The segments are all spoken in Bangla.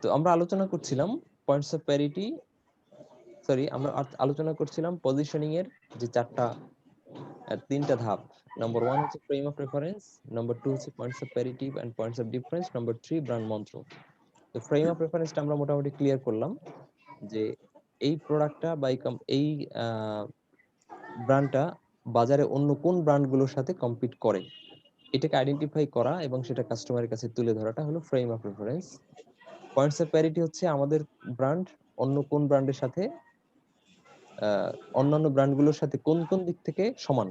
তো আমরা আলোচনা করছিলাম পয়েন্টস অফ প্যারিটি, আমরা আলোচনা করছিলাম পজিশনিং এর যে তিনটা ধাপ। নাম্বার 1 হচ্ছে ফ্রেম অফ রেফারেন্স, নাম্বার 2 হচ্ছে points of parity and points of difference, number 3 brand মন্ত্র। তো ফ্রেম অফ রেফারেন্সটা আমরা মোটামুটি ক্লিয়ার করলাম যে এই প্রোডাক্টটা বা এই ব্র্যান্ডটা বাজারে অন্য কোন ব্র্যান্ডগুলোর সাথে কম্পিট করে, এটাকে আইডেন্টিফাই করা এবং সেটা কাস্টমারের কাছে তুলে ধরাটা হলো frame of reference. Points of parity হচ্ছে আমাদের ব্র্যান্ড অন্য কোন ব্র্যান্ডের সাথে অন্যান্য ব্র্যান্ডগুলোর সাথে কোন কোন দিক থেকে সমান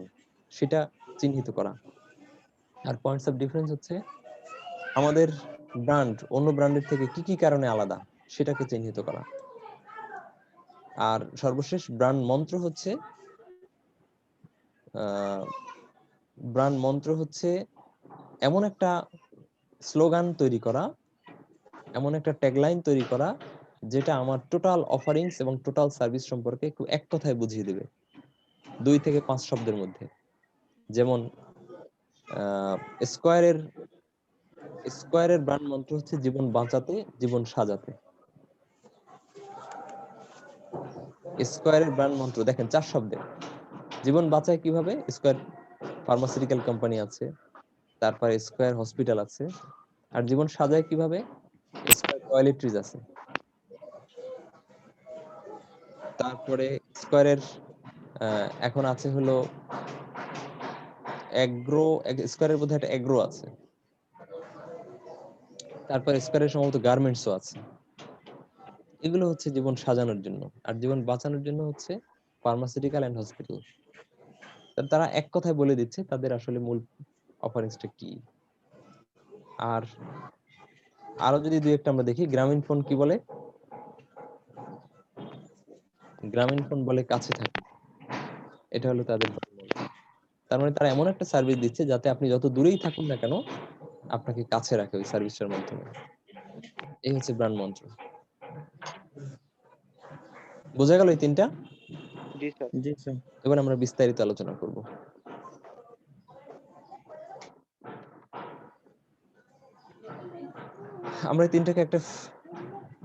সেটা চিহ্নিত করা। আর পয়েন্টস অফ ডিফারেন্স হচ্ছে আমাদের ব্র্যান্ড অন্য ব্র্যান্ডের থেকে কি কি কারণে আলাদা সেটাকে চিহ্নিত করা। আর সর্বশেষ ব্র্যান্ড মন্ত্র হচ্ছে ব্র্যান্ড মন্ত্র হচ্ছে এমন একটা স্লোগান তৈরি করা, এমন একটা ট্যাগলাইন তৈরি করা যেটা আমার টোটাল অফারিংস এবং টোটাল সার্ভিস সম্পর্কে একটু এক কথায় বুঝিয়ে দেবে 2 থেকে 5 শব্দের মধ্যে। যেমন স্কয়ারের ব্র্যান্ড মন্ত্র হচ্ছে জীবন বাঁচাতে জীবন সাজাতে। স্কয়ারের ব্র্যান্ড মন্ত্র দেখেন 4 শব্দে। জীবন বাঁচায় কিভাবে? স্কয়ার ফার্মাসিউটিক্যাল কোম্পানি আছে, তারপরে স্কয়ার হসপিটাল আছে। আর জীবন সাজায় কিভাবে? স্কয়ার টয়লেট্রিজ আছে। তারপরে স্কয়ারের এখন আছে হলো এগ্রো, স্কয়ারের মধ্যে একটা এগ্রো আছে। তারপরে স্কয়ারের সম্ভবত গার্মেন্টসও আছে। এগুলো হচ্ছে জীবন সাজানোর জন্য, আর জীবন বাঁচানোর জন্য হচ্ছে ফার্মাসিউটিক্যাল এন্ড হসপিটাল। তারা এক কথায় বলে দিচ্ছে তাদের আসলে মূল অফারিংসটা কি। আর আরো যদি দুই একটা আমরা দেখি, গ্রামীণ ফোন কি বলে? গ্রামীণ ফোন বলে কাছে থাকে। এটা হলো তাদের brand। তার মানে তারা এমন একটা সার্ভিস দিচ্ছে যাতে আপনি যত দূরেই থাকুন না কেন আপনাকে কাছে রাখে ওই সার্ভিসটার মাধ্যমে। এই হচ্ছে ব্র্যান্ড মন্ত্র। বোঝা গেল এই তিনটা? জি স্যার। জি স্যার। এবার আমরা বিস্তারিত আলোচনা করব। আমরা এই তিনটাকে একটা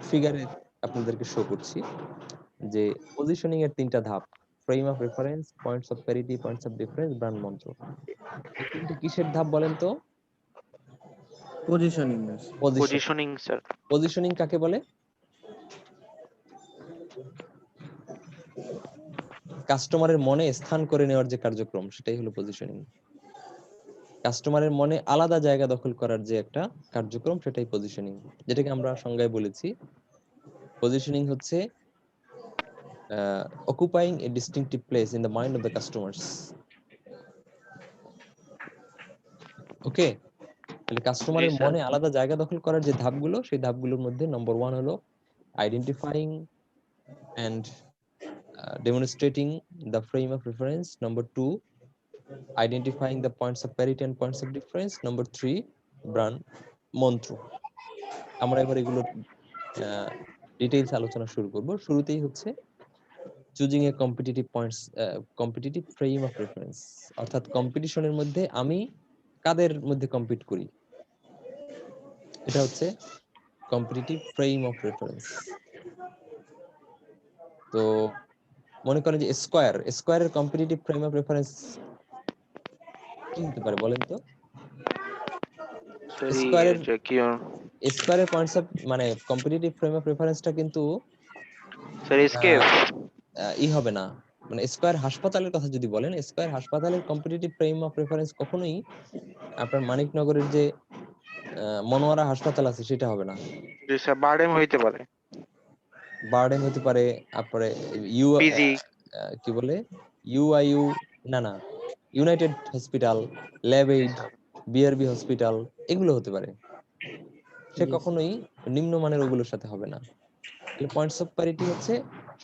ফিগারে আপনাদেরকে শো করছি যে পজিশনিং এর তিনটা ধাপ: frame of reference, points of parity, points of difference, brand মন্ত্র। এই তিনটা কিসের ধাপ বলেন তো? পজিশনিং। Positioning sir. পজিশনিং কাকে বলে? কাস্টমারের মনে স্থান করে নেওয়ার যে কার্যক্রম, সেটাই হলো পজিশনিং। কাস্টমারের মনে আলাদা জায়গা দখল করার যে একটা কার্যক্রম, সেটাই পজিশনিং। যেটাকে আমরা সংজ্ঞায় বলেছি, পজিশনিং হচ্ছে occupying a distinctive place in the mind of the customers. ওকে, তাহলে কাস্টমারের মনে আলাদা জায়গা দখল করার যে ধাপগুলো, সেই ধাপগুলোর মধ্যে নাম্বার 1 হলো identifying and demonstrating the frame of reference. Number 2, identifying the points of parity and points of difference. Number 3, brand মন্ত্র। আমরা এবার এগুলোর ডিটেইলস আলোচনা শুরু করব। শুরুতেই হচ্ছে choosing a competitive frame of reference, অর্থাৎ কম্পিটিশনের মধ্যে আমি কাদের মধ্যে কম্পিট করি, এটা হচ্ছে কম্পিটিটিভ ফ্রেম অফ রেফারেন্স। তো মনে করেন যে স্কয়ারের কম্পিটিটিভ ফ্রেম অফ রেফারেন্স কি হতে পারে বলেন তো? স্কয়ারের পয়েন্টস অফ মানে কম্পিটিটিভ ফ্রেম অফ রেফারেন্সটা কিন্তু হবে না। মানে স্কয়ার হাসপাতালের কথা যদি বলেন, স্কয়ার হাসপাতালের কম্পিটিটিভ ফ্রেম অফ রেফারেন্স কখনোই আপনার মানিকনগরের যে মনোয়ারা হাসপাতাল আছে সেটা হবে না। জি স্যার, বারডেম হইতে পারে, বারডেম হতে পারে, তারপরে কি বলে ইউআইইউ, না United hospital, Labaid, BRB hospital, এগুলো হতে পারে। সে কখনোই নিম্নমানের ওগুলোর সাথে হবে না। তাহলে পয়েন্টস অফ প্যারিটি হচ্ছে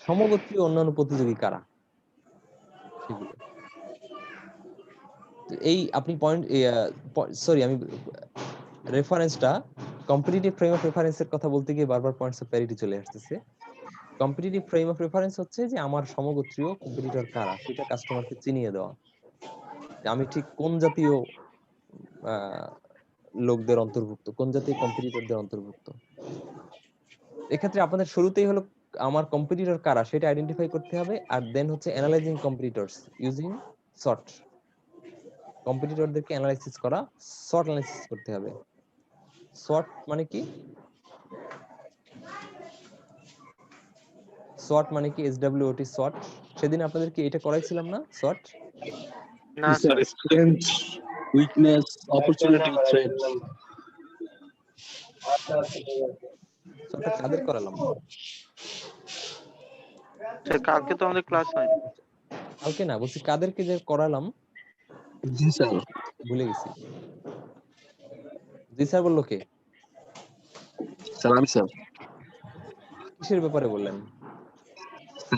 সমগোত্রীয় অন্যান্য প্রতিযোগী কারা সেগুলো। তো এই আপনি আমি রেফারেন্সটা কম্পিটিটিভ ফ্রেম অফ রেফারেন্সের কথা বলতে গিয়ে বারবার পয়েন্টস অফ প্যারিটি চলে আসতেছে। কম্পিটিটিভ ফ্রেম অফ রেফারেন্স হচ্ছে যে আমার সমগোত্রীয় কম্পিটিটর কারা সেটা কাস্টমারকে চিনিয়ে দেওয়া, আমি ঠিক কোন জাতীয় লোকদের অন্তর্ভুক্ত, কোন জাতীয় কম্পিটিটরদের অন্তর্ভুক্ত। এক্ষেত্রে আপনাদের শুরুতেই হলো আমার কম্পিটিটর কারা সেটা আইডেন্টিফাই করতে হবে, আর দেন হচ্ছে অ্যানালাইজিং কম্পিটিটরস ইউজিং সর্ট। কম্পিটিটরদেরকে অ্যানালাইসিস করা, সর্ট অ্যানালাইসিস করতে হবে। সর্ট মানে কি? সর্ট মানে কি? SWOT SWOT. সেদিন আপনাদের কি এটা করাইছিলাম না সর্ট? না sir sir, strength, weakness, opportunity, threat. সর্টটা কাদের করালাম? স্যার কালকে তো আমাদের ক্লাস হয়নি। কালকে না, বলছি কাদেরকে যে করালাম জি স্যার। ভুলে গেছি। জি স্যার বললো কে? স্যার আমি স্যার। কিসের ব্যাপারে বললেন?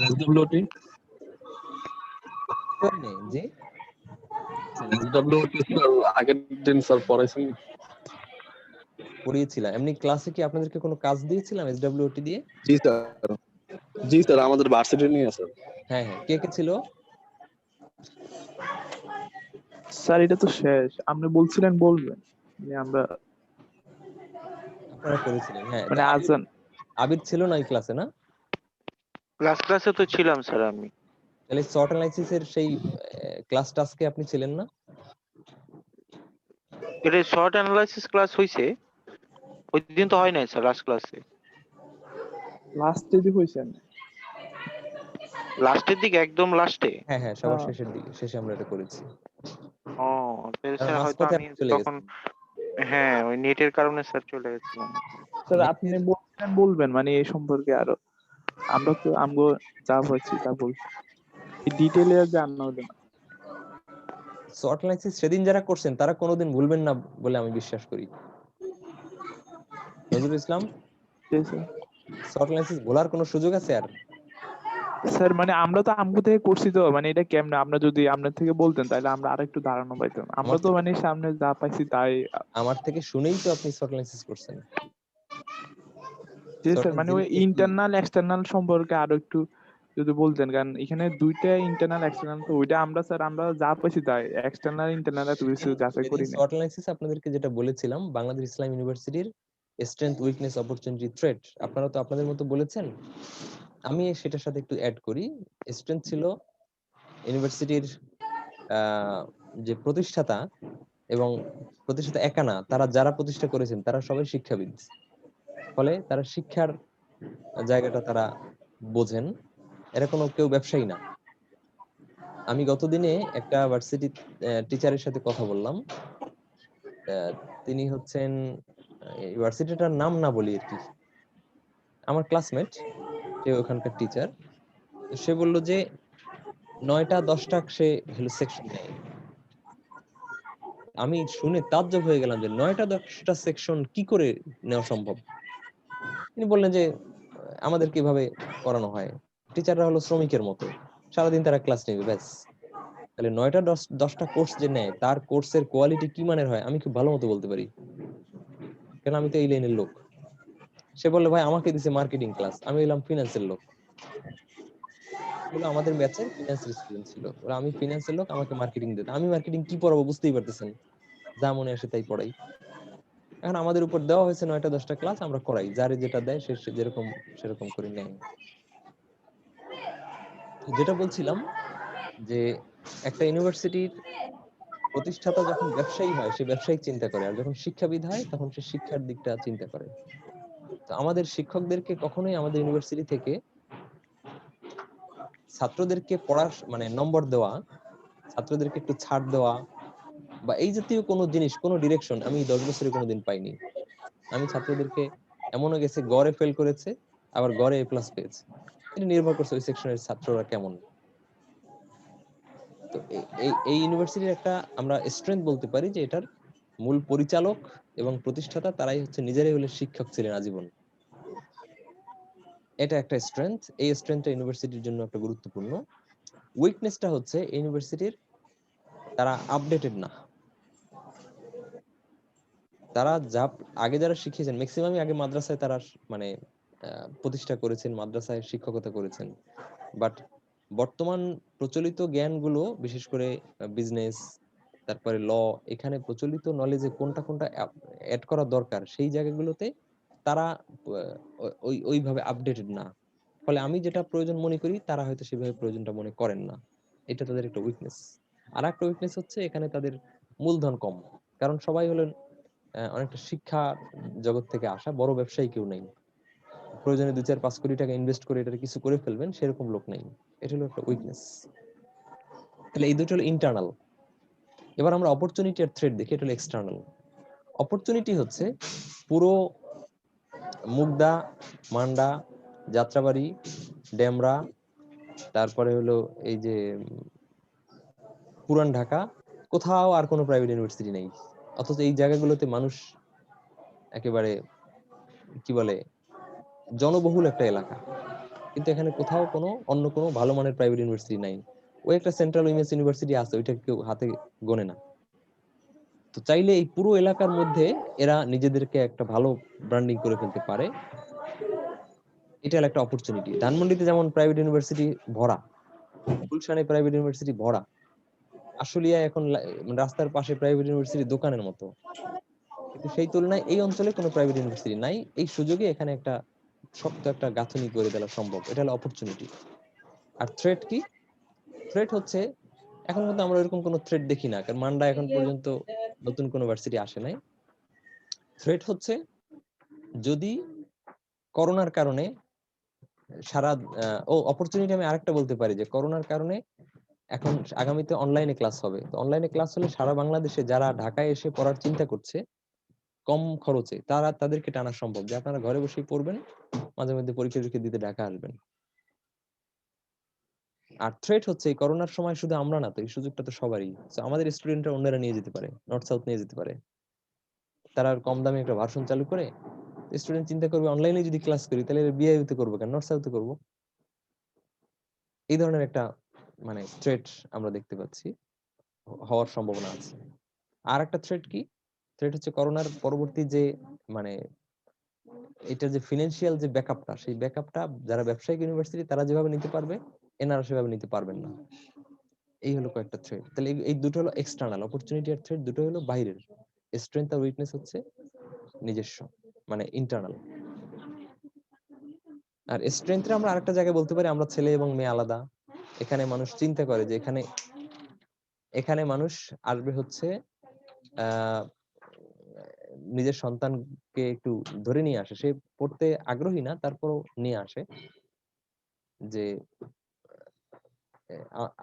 এসডব্লিউটি। করিনি জি। এসডব্লিউটি স্যার আগের দিন স্যার পড়াইছেন। পড়িয়েছিলাম। এমনি ক্লাসে কি আপনাদেরকে কোনো কাজ দিয়েছিলাম SWOT দিয়ে? জি স্যার। জি স্যার আমাদের ভার্সিটি নিয়ে স্যার। হ্যাঁ হ্যাঁ, কে কে ছিল? স্যার এটা তো শেষ, আপনি বলছিলেন বলবেন যে আমরা আপনারা করেছিলেন, হ্যাঁ। মানে আজান। আবির ছিল না এই ক্লাসে, না? ক্লাসে তো ছিলাম স্যার আমি। তাহলে সর্ট অ্যানালাইসিস এর সেই ক্লাসটা আজকে আপনি ছিলেন না? এটা শর্ট অ্যানালাইসিস ক্লাস হইছে, ওই দিন তো হয় নাই স্যার লাস্ট ক্লাসে। লাস্টে যে হয়েছেন লাস্টের দিকে, একদম লাস্টে। হ্যাঁ হ্যাঁ, সবার শেষের দিকে, শেষে আমরা এটা করেছি। ও তাহলে কারণ স্যার হয়তো মাঝপথে আমি আপনি চলে তখন, গেছেন। হ্যাঁ ওই নেটের কারণে স্যার চলে গেছিলাম। স্যার আপনি বলছিলেন বলবেন মানে এই সম্পর্কে আরো, আমরা তো আমগো যা হয়েছি তা বলছি, এই ডিটেইলে জানা হলো না। সর্ট অ্যানালাইসিস সেদিন যারা করছেন তারা কোনোদিন ভুলবেন না বলে আমি বিশ্বাস করি। নজরুল ইসলাম, ঠিক আছে সর্ট অ্যানালাইসিস ভোলার কোনো সুযোগ আছে আর? স্যার, মানে আমরা তো আমগো থেকে করছি তো, মানে এটা কেমনে, আমরা যদি আপনার থেকে বলতেন তাহলে আমরা আরেকটু ধারণা পাইতাম। আমরা তো মানে সামনে যা পাইছি তাই। আমার থেকে শুনেই তো আপনি সর্ট অ্যানালাইসিস করছেন। জি Short স্যার, মানে ওই analysis কি? ইন্টারনাল এক্সটার্নাল সম্পর্কে আরো একটু যদি বলতেন, কারণ এখানে দুইটা ইন্টারনাল এক্সটার্নাল, তো ওইটা আমরা স্যার আমরা যা পাইছি তাই, এক্সটার্নাল ইন্টারনাল এত কিছু যাচাই করি না। শর্ট অ্যানালাইসিস আপনাদেরকে যেটা বলেছিলাম বাংলাদেশ ইসলাম ইউনিভার্সিটির স্ট্রেংথ, উইকনেস, অপরচুনিটি, থ্রেট, আপনারা তো আপনাদের মতো বলেছেন, আমি সেটার সাথে একটু অ্যাড করি। স্ট্রেংথ ছিল ইউনিভার্সিটির যে প্রতিষ্ঠাতা, এবং প্রতিষ্ঠাতা একা না, তারা যারা প্রতিষ্ঠা করেছেন তারা সবাই শিক্ষাবিদ, ফলে তারা শিক্ষার জায়গাটা তারা বোঝেন। এরা কোনো কেউ ব্যবসায়ী না। আমি গতদিনে একটা ভার্সিটি টিচারের সাথে কথা বললাম। তিনি হচ্ছেন, ইউনিভার্সিটিটার নাম না বলি আর কি, আমার ক্লাসমেট, সে ওখানকার টিচার। সে বলল যে 9টা 10টা সে সেকশন নেয়। আমি শুনে তাজ্জব হয়ে গেলাম যে 9টা 10টা সেকশন কি করে নেওয়া সম্ভব। তিনি বললেন যে আমাদের কিভাবে করানো হয়, টিচাররা হলো শ্রমিকের মতো, সারাদিন তারা ক্লাস নেবে ব্যাস। তাহলে 9টা 10টা কোর্স যে নেয় তার কোর্সের কোয়ালিটি কি মানের হয় আমি খুব ভালো মতো বলতে পারি, কেন আমি তো এই লাইনের লোক। সে বললো ভাই আমাকে দিছে মার্কেটিং ক্লাস, আমি এলাম ফিনান্সের লোক। বলে আমাদের ব্যাচের ফিনান্সের স্টুডেন্ট ছিল, ওরা আমি ফিনান্সের লোক, আমাকে মার্কেটিং দিত, আমি মার্কেটিং কি পড়াবো বুঝতেই পারতেছেন, যা মনে আসে তাই পড়াই। এখন আমাদের উপর দেওয়া হয়েছে 9টা 10টা ক্লাস, আমরা করাই, যারে যেটা দেয় সে যেরকম সেরকম করে নেয়। যেটা বলছিলাম যে একটা ইউনিভার্সিটির প্রতিষ্ঠাতা যখন ব্যবসায়ী হয় সে ব্যবসায়িক চিন্তা করে, আর যখন শিক্ষাবিদ হয় তখন সে শিক্ষার দিকটা চিন্তা করে। তো আমাদের শিক্ষকদেরকে কখনোই আমাদের ইউনিভার্সিটি থেকে ছাত্রদেরকে পড়ার মানে নম্বর দেওয়া, ছাত্রদেরকে একটু ছাড় দেওয়া বা এই জাতীয় কোনো জিনিস, কোনো ডিরেকশন আমি 10 বছরে কোনোদিন পাইনি। আমি ছাত্রদেরকে এমনও গেছে গড়ে ফেল করেছে, আবার গড়ে A+ পেয়েছে, এটা নির্ভর করছে ওই সেকশনের ছাত্ররা কেমন। তো এই ইউনিভার্সিটির একটা আমরা স্ট্রেংথ বলতে পারি যে এটার মূল পরিচালক এবং প্রতিষ্ঠাতা তারাই হচ্ছে নিজেরাই হলে শিক্ষক ছিলেন আজীবন। এটা একটা স্ট্রেংথ, এই স্ট্রেংথটা ইউনিভার্সিটির জন্য একটা গুরুত্বপূর্ণ। উইকনেসটা হচ্ছে ইউনিভার্সিটির তারা আপডেটেড না। তারা যা আগে যারা শিখিয়েছেন ম্যাক্সিমামই আগে মাদ্রাসায় তারা মানে প্রতিষ্ঠা করেছেন, মাদ্রাসায় শিক্ষকতা করেছেন, বাট বর্তমান প্রচলিত জ্ঞানগুলো বিশেষ করে বিজনেস, তারপরে ল, এখানে প্রচলিত নলেজে কোনটা কোনটা অ্যাড করা দরকার সেই জায়গাগুলোতে তারা ওইভাবে আপডেটেড না, ফলে আমি যেটা প্রয়োজন মনে করি তারা হয়তো সেভাবে প্রয়োজনটা মনে করেন না। এটা তাদের একটা উইকনেস। আর একটা উইকনেস হচ্ছে এখানে তাদের মূলধন কম, কারণ সবাই হলেন অনেকটা শিক্ষা জগৎ থেকে আসা, বড় ব্যবসায়ী কেউ নেই, প্রয়োজনে 2-4-5 কোটি টাকা ইনভেস্ট করে এটা কিছু করে ফেলবেন সেরকম লোক নেই। এটা হলো একটা উইকনেস। তাহলে এই দুটো হলো ইন্টারনাল। এবার আমরা অপরচুনিটি আর থ্রেট দেখি, এটা হলো এক্সটার্নাল। অপরচুনিটি হচ্ছে পুরো মুগদা, মান্ডা, যাত্রাবাড়ি, ডেমরা, তারপরে হলো এই যে পুরান ঢাকা, কোথাও আর কোনো প্রাইভেট ইউনিভার্সিটি নেই, অথচ এই জায়গাগুলোতে মানুষ একেবারে কি বলে জনবহুল একটা এলাকা, কিন্তু এখানে কোথাও অন্য কোনো ভালো মানের প্রাইভেট ইউনিভার্সিটি নাই। ওই একটা সেন্ট্রাল উইমেন্স ইউনিভার্সিটি আছে, ওইটা কেউ হাতে গোনে না। তো চাইলে এই পুরো এলাকার মধ্যে এরা নিজেদেরকে একটা ভালো ব্র্যান্ডিং করে ফেলতে পারে। এটা হলো একটা অপরচুনিটি। ধানমন্ডিতে যেমন প্রাইভেট ইউনিভার্সিটি ভরা, গুলশানে প্রাইভেট ইউনিভার্সিটি ভরা, আশুলিয়া এখন মানে রাস্তার পাশে প্রাইভেট ইউনিভার্সিটি দোকানের মতো, কিন্তু সেই তুলনায় এই অঞ্চলে কোনো প্রাইভেট ইউনিভার্সিটি নাই। এই সুযোগে এখানে একটা শক্ত একটা গাঁথনি গড়ে তোলা সম্ভব। এটা হলো অপরচুনিটি। আর থ্রেট কি? থ্রেট হচ্ছে এখন পর্যন্ত আমরা এরকম কোনো থ্রেট দেখি না, কারণ মান্ডা এখন পর্যন্ত নতুন কোনো ভার্সিটি আসে নাই। থ্রেট হচ্ছে যদি করোনার কারণে সারা অপরচুনিটি আমি আরেকটা বলতে পারি যে করোনার কারণে এখন আগামীতে অনলাইনে ক্লাস হবে। তো অনলাইনে ক্লাস হলে সারা বাংলাদেশে যারা ঢাকায় এসে পড়ার চিন্তা করছে কম খরচে, তাদেরকে টানা সম্ভব যে আপনারা ঘরে বসেই পড়বেন, মাঝে মধ্যে পরীক্ষা টরীক্ষা দিতে ঢাকা আসবেন। আর থ্রেট হচ্ছে এই করোনার সময় শুধু আমরা না, তো এই সুযোগটা তো সবারই। তো আমাদের স্টুডেন্টরা অন্যরা নিয়ে যেতে পারে, নর্থ সাউথ নিয়ে যেতে পারে, তারা কম দামে একটা ভার্সন চালু করে স্টুডেন্ট চিন্তা করবে অনলাইনে যদি ক্লাস করি তাহলে বিআইইউতে করবো কেন, নর্থ সাউথে করবো। এই ধরনের একটা মানে থ্রেট আমরা দেখতে পাচ্ছি, হওয়ার সম্ভাবনা আছে। আর একটা থ্রেট কি? থ্রেট হচ্ছে করোনার পরবর্তী যে মানে এটা যে ফিনান্সিয়াল যে ব্যাকআপটা, সেই ব্যাকআপটা যারা ব্যবসায়িক ইউনিভার্সিটি তারা যেভাবে নিতে পারবে, এনারা সেভাবে নিতে পারবেন না। এই হলো কয়েকটা থ্রেট। তাহলে এই দুটো হলো এক্সটার্নাল, অপরচুনিটি আর থ্রেট দুটো হলো বাইরের। স্ট্রেংথ আর উইকনেস হচ্ছে নিজস্ব, মানে ইন্টারনাল। আর স্ট্রেংথটা আমরা আরেকটা জায়গায় বলতে পারি, আমরা ছেলে এবং মেয়ে আলাদা। এখানে মানুষ চিন্তা করে যে এখানে মানুষ আসবে হচ্ছে আহ নিজের সন্তানকে একটু ধরে নিয়ে আসে, সে পড়তে আগ্রহী না তারপরও নিয়ে আসে যে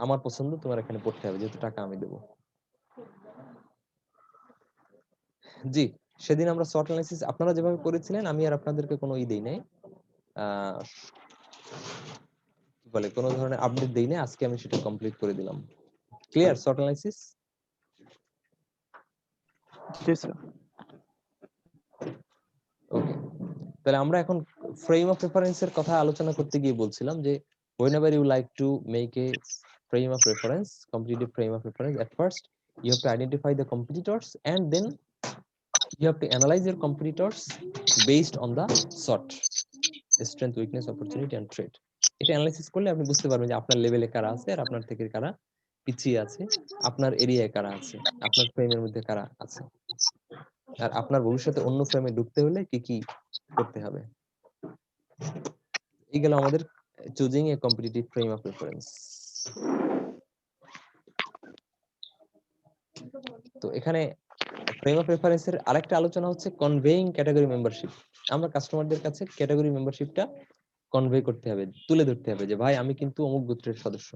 আমার পছন্দ, তোমার এখানে পড়তে হবে, যেহেতু টাকা আমি দেবো। জি, সেদিন আমরা শর্ট অ্যানালিসিস আপনারা যেভাবে করেছিলেন আমি আর আপনাদেরকে কোনো দেই নাই, কি বলে কোনো ধরনের আপডেট দেই নাই, আজকে আমি সেটা কমপ্লিট করে দিলাম। Clear SWOT analysis? জি স্যার। ওকে, তাহলে আমরা এখন ফ্রেম অফ রেফারেন্সের কথা আলোচনা করতে গিয়ে বলছিলাম যে whenever you like to make a frame of reference, complete a frame of reference, at first you have to identify the competitors and then you have to analyze your competitors based on the SWOT, strength, weakness, opportunity and threat. এটা অ্যানালাইসিস করলে আপনি বুঝতে পারবেন যে আপনার লেভেলে কারা আছে আর আপনার থেকে কারা পিছিয়ে আছে, আপনার এরিয়ায় কারা আছে, আপনার ফ্রেমের মধ্যে কারা আছে, আর আপনার ভবিষ্যতে অন্য ফ্রেমে ঢুকতে হলে কি কি করতে হবে। এই গেল আমাদের choosing a competitive frame of reference. তো এখানে ফ্রেম অফ রেফারেন্সের আরেকটা আলোচনা হচ্ছে কনভেইং ক্যাটাগরি মেম্বারশিপ। আমরা কাস্টমারদের কাছে ক্যাটাগরি মেম্বারশিপটা কনভে করতে হবে, তুলে ধরতে হবে যে ভাই আমি কিন্তু অমুক গোত্রের সদস্য।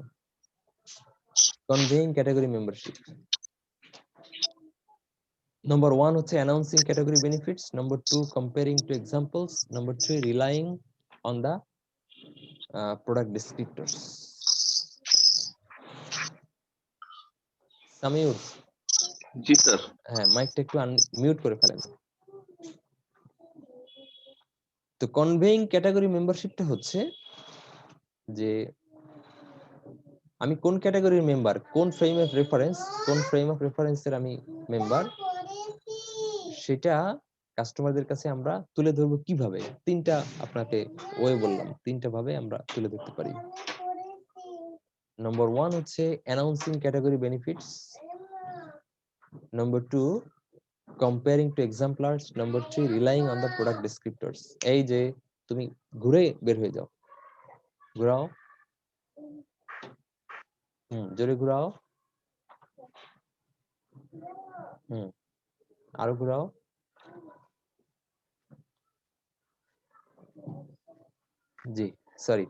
Conveying category membership. Number 1 হচ্ছে announcing category benefits, number 2 comparing to examples, number 3 relying on the product descriptors. Samiur, G sir. হ্যাঁ মাইকটা একটু মিউট করে ফেলেন। তো কনভেইং ক্যাটাগরি মেম্বারশিপটা হচ্ছে যে আমি কোন ক্যাটাগরির মেম্বার, কোন ফ্রেম অফ রেফারেন্সের আমি মেম্বার, সেটা কাস্টমারদের কাছে আমরা তুলে ধরবো কিভাবে। তিনটা আপনাকে ওয়ে বললাম, তিনটা ভাবে আমরা তুলে ধরতে পারি। নাম্বার 1 হচ্ছে announcing category benefits, number 2 comparing to exemplars, number 3 relying on the product descriptors. এই যে তুমি ঘুরে বের হয়ে যাও, ঘুরাও, জোরে ঘুরাও, আরো ঘুরাও, জি সরি।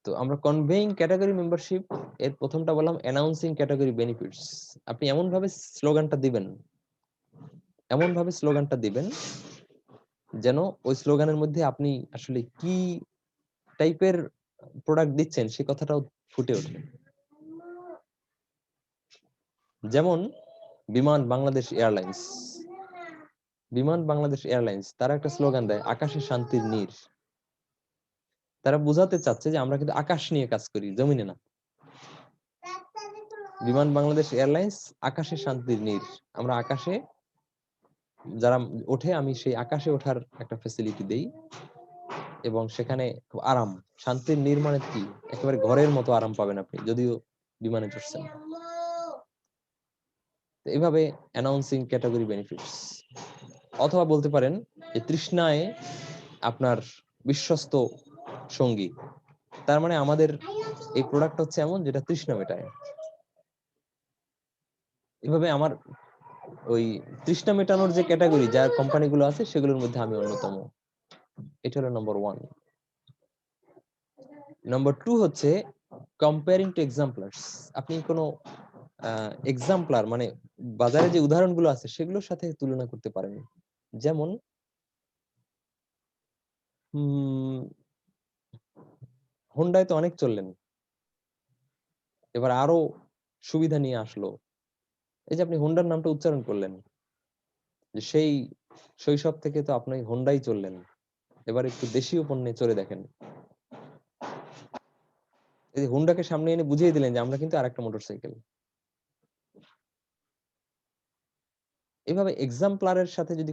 তো আমরা কনভেইং ক্যাটাগরি মেম্বারশিপ এর প্রথমটা বললাম অ্যানাউন্সিং ক্যাটাগরি বেনিফিটস। আপনি এমন ভাবে স্লোগানটা দিবেন যেন ওই স্লোগানের মধ্যে আপনি আসলে কি টাইপের প্রোডাক্ট দিচ্ছেন সে কথাটাও ফুটে ওঠে। যেমন বিমান বাংলাদেশ এয়ারলাইন্স তারা একটা স্লোগান দেয় আকাশে শান্তির নীড়। তারা বোঝাতে চাচ্ছে যে আমরা কিন্তু আকাশ নিয়ে কাজ করি, জমিনে না। বিমান বাংলাদেশ এয়ারলাইন্স আকাশে শান্তির নীড়। আমরা আকাশে যারা ওঠে, আমি সেই আকাশে ওঠার একটা ফ্যাসিলিটি দেই এবং সেখানে খুব আরাম। শান্তির নীড় মানে কি? একেবারে ঘরের মতো আরাম পাবেন আপনি যদিও বিমানে চড়ছেন। এইভাবে অ্যানাউন্সিং ক্যাটাগরি বেনিফিটস। অথবা বলতে পারেন যে তৃষ্ণায় আপনার বিশ্বস্ত সঙ্গী। তার মানে আমাদের এই প্রোডাক্ট হচ্ছে এমন যেটা তৃষ্ণা মেটায়। এভাবে আমার ওই তৃষ্ণা মেটানোর যে ক্যাটাগরি যার কোম্পানিগুলো আছে সেগুলোর মধ্যে আমি অন্যতম। এটা হলো নম্বর 1। নম্বর 2 হচ্ছে কম্পেয়ারিং টু এক্সাম্পলার্স। আপনি কোনো এক্সাম্পলার মানে বাজারে যে উদাহরণগুলো আছে সেগুলোর সাথে তুলনা করতে পারেন। যেমন হোন্ডায় তো অনেক চললেন, এবার আরো সুবিধা নিয়ে আসলো। এই যে আপনি হোন্ডার নামটা উচ্চারণ করলেন, যে সেই শৈশব থেকে তো আপনি হোন্ডাই চললেন, এবার একটু দেশীয় পণ্যে চলে দেখেন। এই যে হোন্ডাকে সামনে এনে বুঝিয়ে দিলেন যে আমরা কিন্তু আরেকটা মোটরসাইকেল। এভাবে এক্সাম্পলারের সাথে যদি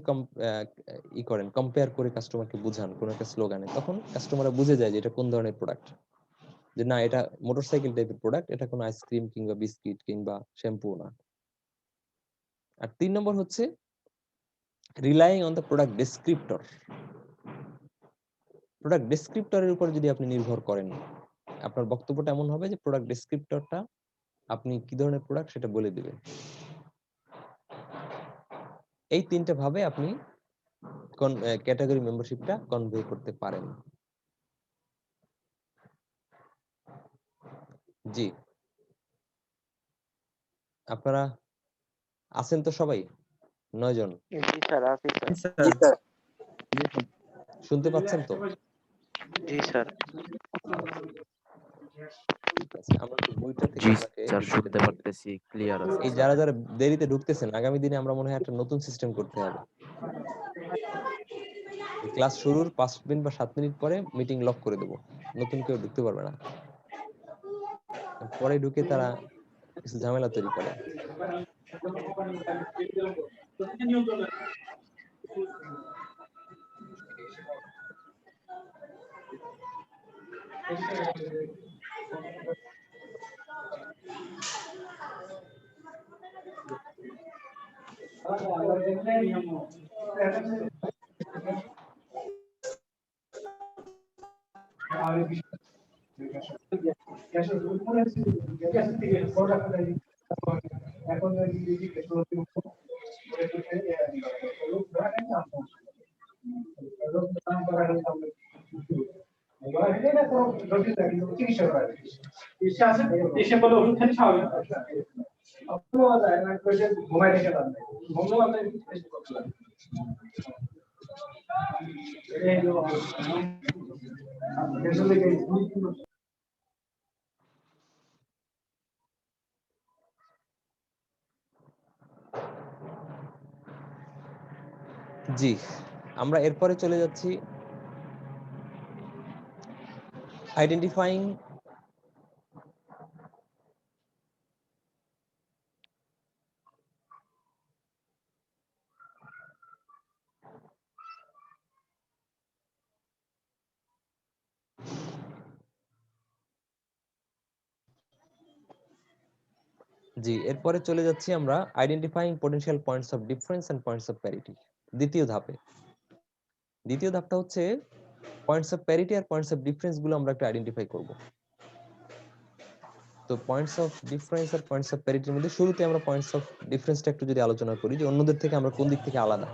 কম্পেয়ার করে কাস্টমারকে বুঝান কোন একটা স্লোগানে, তখন কাস্টমাররা বুঝে যায় যে এটা কোন ধরনের প্রোডাক্ট। যে না, এটা মোটরসাইকেল টাইপের প্রোডাক্ট, এটা কোনো আইসক্রিম কিংবা বিস্কিট কিংবা শ্যাম্পু না। আর 3 নম্বর হচ্ছে relying on the product descriptor. Product ডেসক্রিপ্টরের উপর যদি আপনি নির্ভর করেন, আপনার বক্তব্যটা এমন হবে যে প্রোডাক্ট ডেসক্রিপ্টরটা আপনি কি ধরনের প্রোডাক্ট সেটা বলে দিবেন। এই 3টে ভাবে আপনি ক্যাটাগরি মেম্বারশিপটা কনভে করতে পারেন। জি, আপনারা আছেন তো সবাই? 9 জন জি স্যার, আছি স্যার। জি স্যার। শুনতে পাচ্ছেন তো? জি স্যার। ঠিক আছে, আমরা একটু বইটা থেকে জি আপনাকে স্যার, রিভিউটা শুনতে দিই। পারতেছি, ক্লিয়ার আছে এই স্যার। যারা যারা দেরিতে ঢুকতেছেন, আগামী দিনে আমরা মনে হয় একটা নতুন সিস্টেম করতে হবে। ক্লাস শুরুর 5 মিনিট বা 7 মিনিট পরে মিটিং লক করে দেব, নতুন কেউ ঢুকতে পারবে না। পরে ঢুকে তারা কিছু ঝামেলা তৈরি করে। জি, আমরা এরপরে চলে যাচ্ছি আইডেন্টিফাইং জি, এরপরে চলে যাচ্ছি আমরা identifying potential points of difference and points of parity. দ্বিতীয় ধাপে। দ্বিতীয় ধাপটা হচ্ছে পয়েন্টস অফ প্যারিটি আর পয়েন্টস অফ ডিফারেন্স গুলো আমরা একটু আইডেন্টিফাই করব। তো পয়েন্টস অফ ডিফারেন্স আর পয়েন্টস অফ প্যারিটির মধ্যে শুরুতে আমরা পয়েন্টস অফ ডিফারেন্সটা একটু যদি আলোচনা করি যে অন্যদের থেকে আমরা কোন দিক থেকে আলাদা,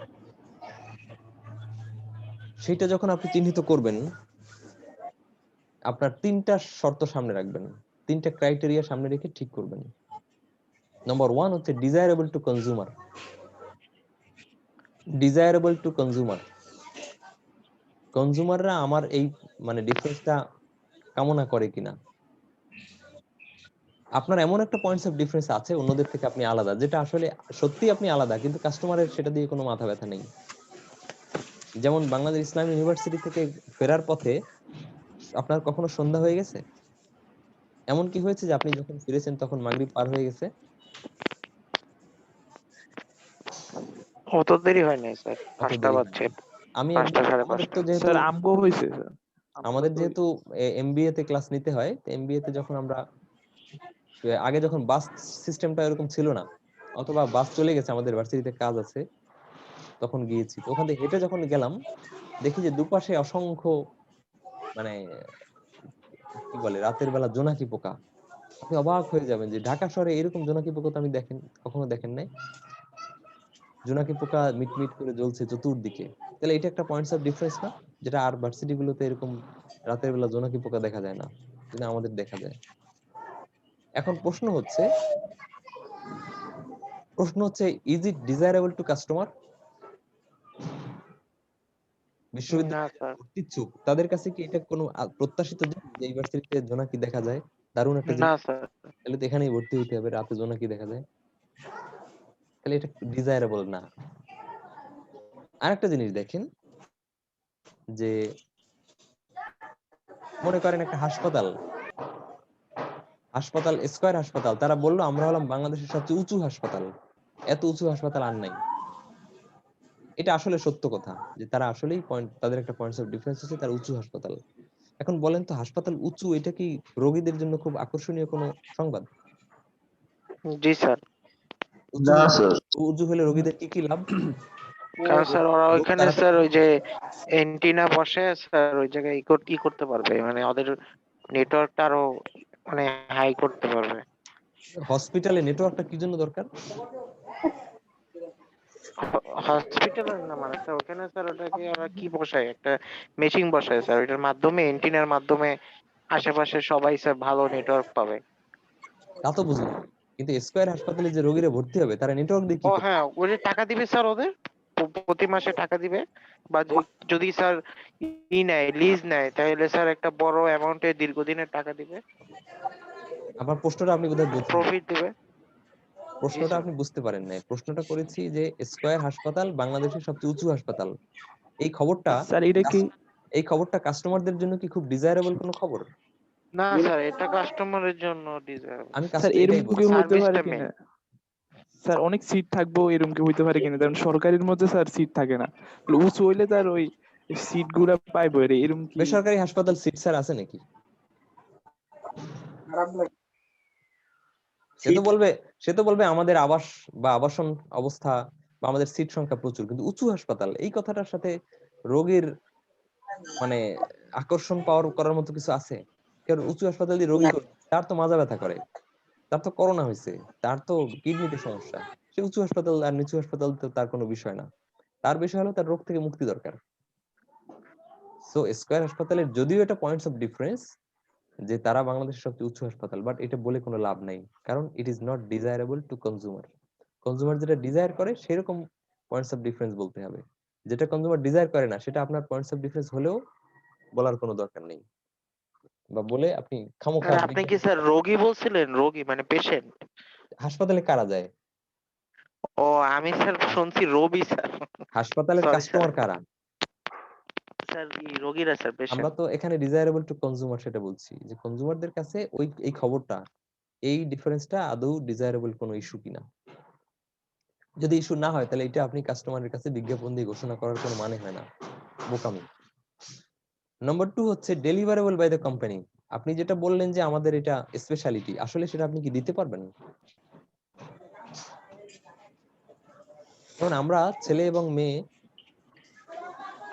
সেটা যখন আপনি চিহ্নিত করবেন আপনার তিনটা শর্ত সামনে রাখবেন, তিনটা ক্রাইটেরিয়া সামনে রেখে ঠিক করবেন। নাম্বার 1 হচ্ছে desirable to consumer. Desirable to consumer, কনজিউমাররা আমার এই মানে ডিফারেন্সটা কামনা করে কিনা। আপনার এমন একটা পয়েন্টস অফ ডিফারেন্স আছে অন্যদের থেকে আপনি আলাদা, যেটা আসলে সত্যি আপনি আলাদা কিন্তু কাস্টমারের সেটা দিয়ে কোনো মাথা ব্যথা নেই। যেমন বাংলাদেশ ইসলাম ইউনিভার্সিটি থেকে ফেরার পথে আপনার কখনো সন্ধ্যা হয়ে গেছে? এমন কি হয়েছে যে আপনি যখন ফিরেছেন তখন মাগরিব পার হয়ে গেছে? অত দেরি হয় নাই স্যার, অত 5টা দেরি হয় বাজছে, না। আমি 5টা একবার সাড়ে আমাদের তো 5টা। যেহেতু স্যার আমগো হয়েছে স্যার, আমাদের যেহেতু এমবিএ তে ক্লাস নিতে হয়, এমবিএ তে যখন আমরা আগে যখন বাস সিস্টেমটা এরকম ছিল না, অথবা বাস চলে গেছে আমাদের ভার্সিটিতে কাজ আছে তখন গিয়েছি, তো ওখান থেকে হেঁটে যখন গেলাম দেখি যে দুপাশে অসংখ্য মানে কি বলে রাতের বেলা জোনাকি পোকা। আপনি অবাক হয়ে যাবেন যে ঢাকা শহরে এরকম জোনাকি পোকা তো আমি কখনো দেখেন নাই। জোনাকি পোকা মিটমিট করে জ্বলছে চতুর্দিকে। তাহলে এটা একটা পয়েন্টস অফ ডিফারেন্স না, যেটা আর ভার্সিটি গুলোতে এরকম রাতের বেলা জোনাকি পোকা দেখা যায় না, কিন্তু আমাদের দেখা যায়। এখন প্রশ্ন হচ্ছে is it desirable to customer? না বিশ্ববিদ্যালয়ে স্যার, ভর্তি ইচ্ছুক তাদের কাছে কি এটা কোনো প্রত্যাশিত জিনিস যে ইউনিভার্সিটিতে জোনাকি দেখা যায়? দারুণ একটা না জিনিস, স্যার। তাহলে তো এখানেই ভর্তি হইতে হবে, রাতে জোনাকি দেখা যায়, তাহলে এটা ডিজায়ারেবল না। আরেকটা জিনিস দেখেন যে মনে করেন একটা হাসপাতাল স্কয়ার হাসপাতাল, তারা বললো আমরা হলাম বাংলাদেশের সবচেয়ে উঁচু হাসপাতাল, এত উঁচু হাসপাতাল আর নাই। এটা আসলে সত্য কথা যে তারা আসলেই তাদের একটা পয়েন্টস অফ ডিফারেন্স আছে, তারা উঁচু হাসপাতাল। এখন বলেন তো হাসপাতাল উঁচু এটা কি রোগীদের জন্য খুব আকর্ষণীয় কোনো সংবাদ? জি স্যার। উঁচু না হলে স্যার। উঁচু হলে রোগীদের কি কি লাভ? ও কারণ রোগ স্যার ওরা রোগ ওইখানে তাড়াতাড়ি স্যার ওই যে এন্টিনা বসে স্যার ওই জায়গায় ই করতে পারবে, মানে ওদের নেটওয়ার্কটা আরো মানে হাই করতে পারবে। হসপিটালে নেটওয়ার্কটা কি জন্য দরকার? হসপিটালের না, মানে স্যার ওখানে স্যার ওটাকে ওরা কি বসায়, একটা মেশিন বসায় স্যার, ওইটার মাধ্যমে এন্টিনার মাধ্যমে আশেপাশে সবাই স্যার ভালো নেটওয়ার্ক পাবে। তা তো বুঝলাম, কিন্তু স্কয়ার হাসপাতালে যে রোগীরা ভর্তি হবে তারা নেটওয়ার্ক দিয়ে কি ও করবে? হ্যাঁ, ওই যে টাকা দিবে স্যার ওদের, প্রতি মাসে টাকা দিবে, বা যদি স্যার নেয়, লিজ নেয়, তাহলে স্যার একটা বড় অ্যামাউন্টের দীর্ঘদিনের টাকা দিবে, আমার প্রশ্নটা আপনি বোধহয় বোঝেন নাই। প্রফিট দিবে। জি প্রশ্নটা স্যার। আপনি বুঝতে পারেন নাই। প্রশ্নটা করেছি যে স্কয়ার হাসপাতাল বাংলাদেশের সবচেয়ে উঁচু হাসপাতাল, এই খবরটা স্যার এটা কি এই খবরটা কাস্টমারদের জন্য কি খুব ডিজায়ারেবল কোনো খবর? না স্যার, এটা কাস্টমারের জন্য ডিজায়ারেবল, আমি স্যার এটাই এরকম কি বলছি। হইতে পারে সার্ভিসটা মেন। কিনা? স্যার অনেক সিট থাকবো এরকম কি হইতে পারে কিনা? কারণ সরকারির মধ্যে স্যার সিট থাকে না, উঁচু হইলে তার ওই সিট গুলা পাইবো এরকম কি? বেসরকারি হাসপাতাল সিট স্যার আছে নাকি? সে তো বলবে আমাদের আবাস বা আবাসন অবস্থা বা আমাদের সিট সংখ্যা প্রচুর, কিন্তু উঁচু হাসপাতাল এই কথাটার সাথে রোগীর মানে আকর্ষণ করার মতো কিছু আছে? কারণ উঁচু হাসপাতাল দিয়ে রোগী তার তো মাজা ব্যথা করে, তার তো করোনা হয়েছে, তার তো কিডনিতে সমস্যা, সে উঁচু হাসপাতাল আর নিচু হাসপাতাল তো তার কোনো বিষয় না। তার বিষয় হলো তার রোগ থেকে মুক্তি দরকার। সো স্কয়ার হাসপাতালের যদিও এটা পয়েন্টস অফ ডিফারেন্স যে তারা বাংলাদেশের সবচেয়ে উচ্চ হাসপাতাল, বাট এটা বলে কোনো লাভ নাই, কারণ it is not desirable to consumer. Consumer যেটা ডিজায়ার করে সেরকম পয়েন্টস অফ ডিফারেন্স বলতে হবে। যেটা কনজিউমার ডিজায়ার করে না সেটা আপনার পয়েন্টস অফ ডিফারেন্স হলেও বলার কোনো দরকার নেই, বা বলে আপনি খামোখা স্যার আপনি কি স্যার রোগী বলছিলেন? রোগী মানে পেশেন্ট? হাসপাতালে কারা যায়? ও আমি স্যার শুনছি রবি স্যার। হাসপাতালের সরি স্যার। কাস্টমার কারা? স্যার কি রোগীরা স্যার, আমরা পেশেন্ট? তো এখানে ডিজায়ারেবল টু কনজিউমার সেটা বলছি যে কনজিউমারদের কাছে এই খবরটা, এই ডিফারেন্সটা আদৌ ডিজায়ারেবল কোনো ইস্যু কিনা। যদি ইস্যু না হয় তাহলে এটা আপনি কাস্টমারের কাছে বিজ্ঞাপন দিয়ে ঘোষণা করার কোনো মানে হয় না, বোকামি। নাম্বার 2 হচ্ছে ডেলিভারেবল বাই দ্য কোম্পানি। আপনি যেটা বললেন যে আমাদের এটা স্পেশালিটি, আসলে সেটা আপনি কি দিতে পারবেন? যেমন আমরা ছেলে এবং মেয়ে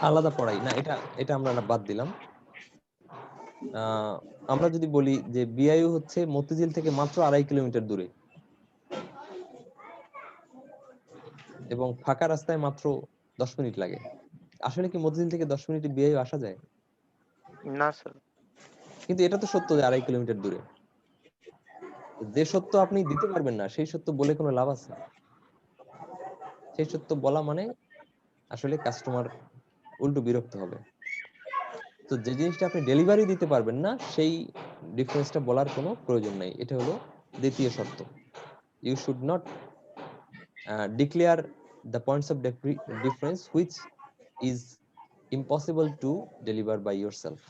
আলাদা পড়াই না, এটা এটা আমরা বাদ দিলাম। আমরা যদি বলি যে বিআইইউ হচ্ছে মতিঝিল থেকে মাত্র 2.5 কিলোমিটার দূরে এবং ফাঁকা রাস্তায় মাত্র 10 মিনিট লাগে, আসলে কি মতিঝিল থেকে 10 মিনিটে বিআইইউ আসা যায়? না স্যার। কিন্তু এটা তো সত্য যে 2.5 কিলোমিটার দূরে। যে সত্য আপনি দিতে পারবেন না সেই সত্য বলে কোনো লাভ আছে? সেই সত্য বলা মানে আসলে কাস্টমার উল্টো বিরক্ত হবে। তো যে জিনিসটা আপনি ডেলিভারি দিতে পারবেন না সেই ডিফারেন্সটা বলার কোনো প্রয়োজন নাই। এটা হলো দ্বিতীয় শর্ত। You should not declare the points of difference which is impossible to deliver by yourself.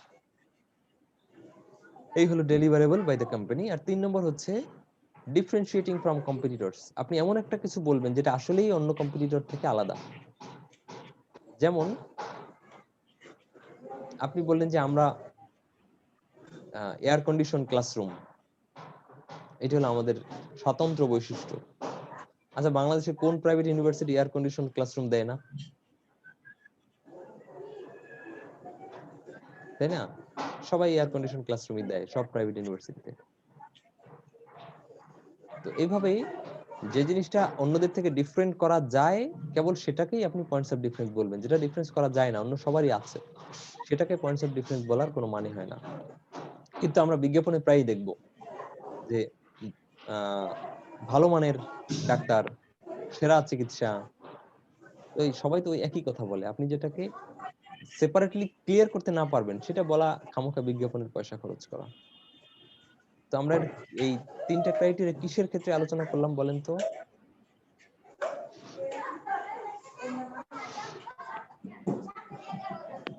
এই হলো deliverable by the company। আর 3 নম্বর হচ্ছে differentiating from competitors। আপনি এমন একটা কিছু বলবেন যেটা আসলেই অন্য কম্পিটিটর থেকে আলাদা। যেমন আপনি বললেন যে আমরা এয়ার কন্ডিশন ক্লাসরুম, এটা হলো আমাদের স্বতন্ত্র বৈশিষ্ট্য। আচ্ছা, বাংলাদেশে কোন private university air condition classroom দেয় না? তাই না? সবাই এয়ার কন্ডিশন ক্লাসরুমই দেয় সব প্রাইভেট ইউনিভার্সিটিতে। তো এইভাবেই যে জিনিসটা অন্যদের থেকে ডিফারেন্ট করা যায় কেবল সেটাকেই আপনি পয়েন্টস অফ ডিফারেন্স বলবেন। যেটা ডিফারেন্স করা যায় না, অন্য সবারই আছে, সেটাকে পয়েন্টস অফ ডিফারেন্স বলার কোনো মানে হয় না। কিন্তু আমরা বিজ্ঞাপনে প্রায়ই দেখব যে ভালো মানের ডাক্তার, সেরা চিকিৎসা, তো এই সবাই তো ওই একই কথা বলে। আপনি যেটাকে সেপারেটলি ক্লিয়ার করতে না পারবেন সেটা বলা খামোখা বিজ্ঞাপনের পয়সা খরচ করা। তো আমরা এই 3টা ক্রাইটেরিয়া কিসের ক্ষেত্রে আলোচনা করলাম বলেন তো?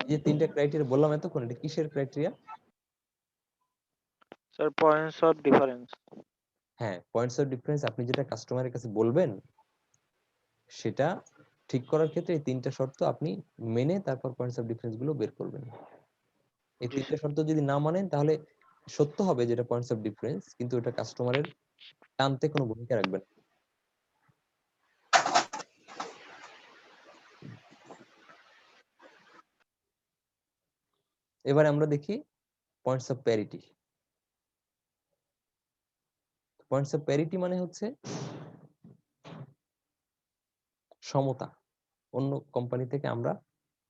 এই যে 3টা ক্রাইটেরিয়া বললাম এতক্ষণ, এটা কিসের criteria? Sir points of difference. হ্যাঁ, পয়েন্টস অফ ডিফারেন্স। আপনি যেটা কাস্টমারের কাছে বলবেন সেটা ঠিক করার ক্ষেত্রে এই 3টা শর্ত আপনি মেনে তারপর পয়েন্টস অফ ডিফারেন্স গুলো বের করবেন। এই জি 3টা স্যার। শর্ত যদি না মানেন তাহলে সত্য হবে যেটা পয়েন্টস অফ ডিফারেন্স, কিন্তু এটা কাস্টমারের টানতে কোনো ভূমিকা রাখবে না। এবারে আমরা দেখি points of parity. Points of parity মানে হচ্ছে সমতা। অন্য কোম্পানি থেকে আমরা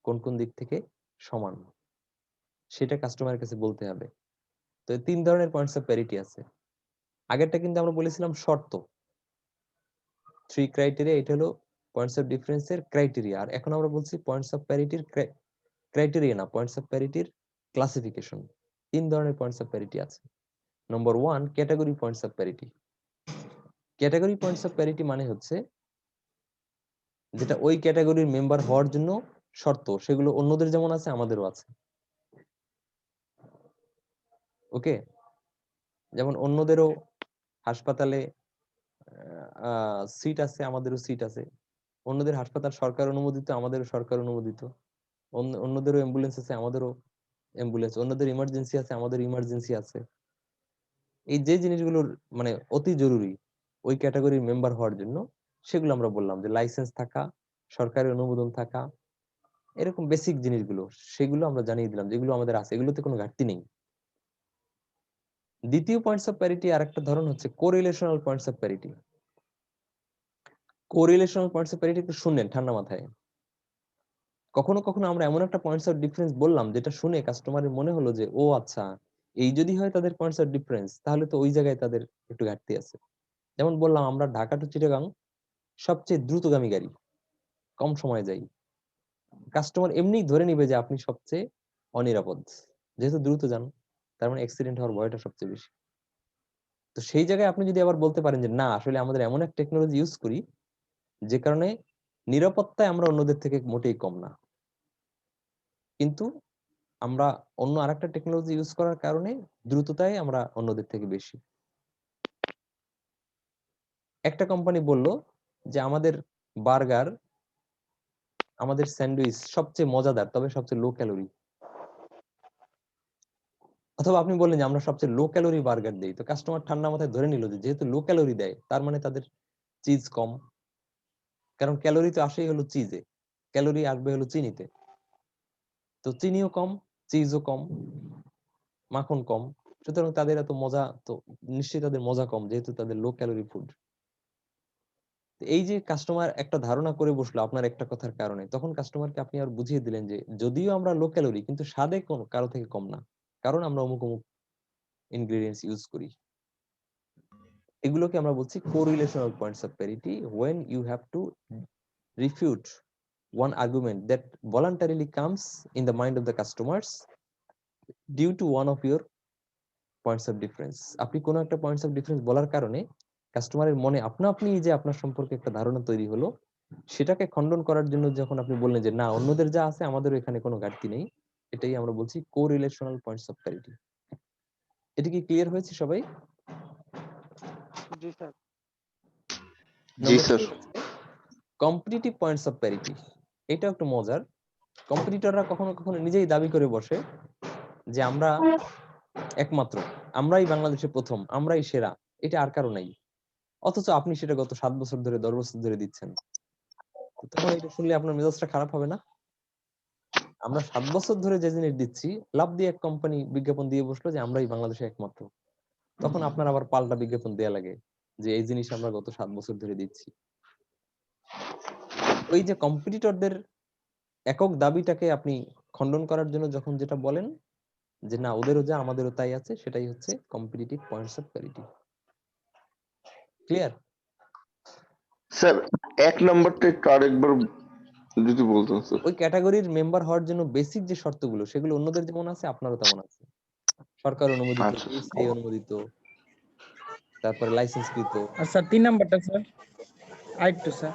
কোন কোন দিক থেকে সমান, সেটা কাস্টমারের কাছে বলতে হবে। তো 3 ধরনের পয়েন্টস অফ প্যারিটি আছে। আগেরটা কিন্তু আমরা বলেছিলাম শর্ত, 3 ক্রাইটেরিয়া, এটা হলো পয়েন্টস অফ ডিফারেন্স এর ক্রাইটেরিয়া। আর এখন আমরা বলছি পয়েন্টস অফ প্যারিটির ক্রাইটেরিয়া না, পয়েন্টস অফ প্যারিটির ক্লাসিফিকেশন। 3 ধরনের পয়েন্টস অফ প্যারিটি আছে। নম্বর 1, category points of parity. Category points of parity মানে হচ্ছে যেটা ওই ক্যাটাগরির মেম্বার হওয়ার জন্য শর্ত, সেগুলো অন্যদের যেমন আছে আমাদেরও আছে। ওকে, যেমন অন্যদেরও হাসপাতালে সিট আছে, আমাদেরও সিট আছে। অন্যদের হাসপাতাল সরকার অনুমোদিত, আমাদেরও সরকার অনুমোদিত। অন্যদেরও অ্যাম্বুলেন্স আছে, আমাদেরও অ্যাম্বুলেন্স। অন্যদের ইমার্জেন্সি আছে, আমাদের ইমার্জেন্সি আছে। এই যে জিনিসগুলোর মানে অতি জরুরি ওই ক্যাটাগরির মেম্বার হওয়ার জন্য, সেগুলো আমরা বললাম যে লাইসেন্স থাকা, সরকারি অনুমোদন থাকা, এরকম বেসিক জিনিসগুলো, সেগুলো আমরা জানিয়ে দিলাম যেগুলো আমাদের আছে, এগুলোতে কোনো ঘাটতি নেই। দ্বিতীয় পয়েন্টস অফ প্যারিটি আরেকটা ধরন হচ্ছে correlational points of parity. Correlational points of parity একটু শুনলেন ঠান্ডা মাথায়। কখনো কখনো আমরা এমন একটা পয়েন্টস অফ ডিফারেন্স বললাম যেটা শুনে কাস্টমারের মনে হলো যে ও আচ্ছা, এই যদি হয় তাদের পয়েন্টস অফ ডিফারেন্স, তাহলে তো ওই জায়গায় তাদের একটু ঘাটতি আছে। যেমন বললাম আমরা ঢাকা টু চিটাগাং সবচেয়ে দ্রুতগামী গাড়ি, কম সময়ে যাই। কাস্টমার এমনি ধরে নিবে যে আপনি সবচেয়ে অনিরাপদ, যেহেতু দ্রুত যান, তার মানে অ্যাক্সিডেন্ট হওয়ার ভয়টা সবচেয়ে বেশি। তো সেই জায়গায় আপনি যদি আবার বলতে পারেন যে না, আসলে আমাদের এমন এক টেকনোলজি ইউজ করি যে কারণে নিরাপত্তায় আমরা অন্যদের থেকে মোটেই কম না, কিন্তু আমরা অন্য আরেকটা টেকনোলজি ইউজ করার কারণে দ্রুততায় আমরা অন্যদের থেকে বেশি। একটা কোম্পানি বলল যে আমাদের বার্গার, আমাদের স্যান্ডউইচ সবচেয়ে মজাদার তবে সবচেয়ে লো ক্যালোরি। অথবা আপনি বললেন যে আমরা সবচেয়ে লো ক্যালোরি বার্গার দেই, তো কাস্টমার ঠান্ডা মাথায় ধরে নিল যে যেহেতু লো ক্যালোরি দেয় তার মানে তাদের চিজ কম, কারণ ক্যালোরি তো আসেই হলো চিজে, ক্যালোরি আসবে হলো চিনিতে। তো চিনিও কম, চিজও কম, মাখন কম, সুতরাং তাদের এত মজা তো নিশ্চয়ই তাদের মজা কম, যেহেতু তাদের লো ক্যালোরি ফুড। এই যে কাস্টমার একটা ধারণা করে বসলো আপনার একটা কথার কারণে, তখন কাস্টমারকে আপনি আর বুঝিয়ে দিলেন যে যদিও আমরা লো ক্যালোরি কিন্তু স্বাদে কোন কারো থেকে কম না, কারণ আমরা অমুক অমুক ইনগ্রেডিয়েন্টস ইউজ করি। এগুলোকে আমরা বলছি correlational points of parity, when you have to refute one argument that voluntarily comes in the mind of the customers due to one of your points of difference। আপনি কোনো একটা পয়েন্টস অফ ডিফারেন্স বলার কারণে কাস্টমারের মনে আপনা আপনি যে আপনার সম্পর্কে একটা ধারণা তৈরি হলো, সেটাকে খণ্ডন করার জন্য যখন আপনি বললেন যে না অন্যদের যা আছে আমাদেরও এখানে কোনো ঘাটতি নেই, এটাই আমরা বলছি কোরিলেশনাল পয়েন্টস অফ প্যারিটি। এটা কি ক্লিয়ার হয়েছে সবাই? জি স্যার। জি নম্বর স্যার। 2 হচ্ছে কম্পিটিটিভ পয়েন্টস অফ প্যারিটি। এটা একটু মজার। কম্পিটিটররা কখনো কখনো নিজেই দাবি করে বসে যে আমরা একমাত্র, আমরাই বাংলাদেশে প্রথম, আমরাই সেরা, এটা আর কারো নাই। অথচ আপনি সেটা গত 7 বছর ধরে 10 বছর ধরে দিচ্ছেন। তো তখন এটা শুনলে আপনার মেজাজটা খারাপ হবে না? আমরা 7 বছর ধরে যে জিনিস দিচ্ছি, লাভ দিয়ে এক কোম্পানি বিজ্ঞাপন দিয়ে বসলো যে আমরাই বাংলাদেশে একমাত্র। তখন আপনার আবার পাল্টা বিজ্ঞাপন দেয়া লাগে যে এই জিনিস আমরা গত 7 বছর ধরে দিচ্ছি। ওই যে কম্পিটিটরদের একক দাবিটাকে আপনি খণ্ডন করার জন্য যখন যেটা বলেন যে না ওদেরও যা আমাদেরও তাই আছে, সেটাই হচ্ছে competitive points of parity. Clear? Sir 1 নাম্বারটা একটু আরেকবার যদি বলতেন স্যার। ওই ক্যাটাগরির মেম্বার হওয়ার জন্য বেসিক যে শর্তগুলো সেগুলো অন্যদের যেমন আছে আপনারও তেমন আছে। সরকার অনুমোদিত, আচ্ছা বিসিআই অনুমোদিত, তারপরে লাইসেন্সকৃত। আর স্যার 3 নাম্বারটা স্যার আরেকটু স্যার।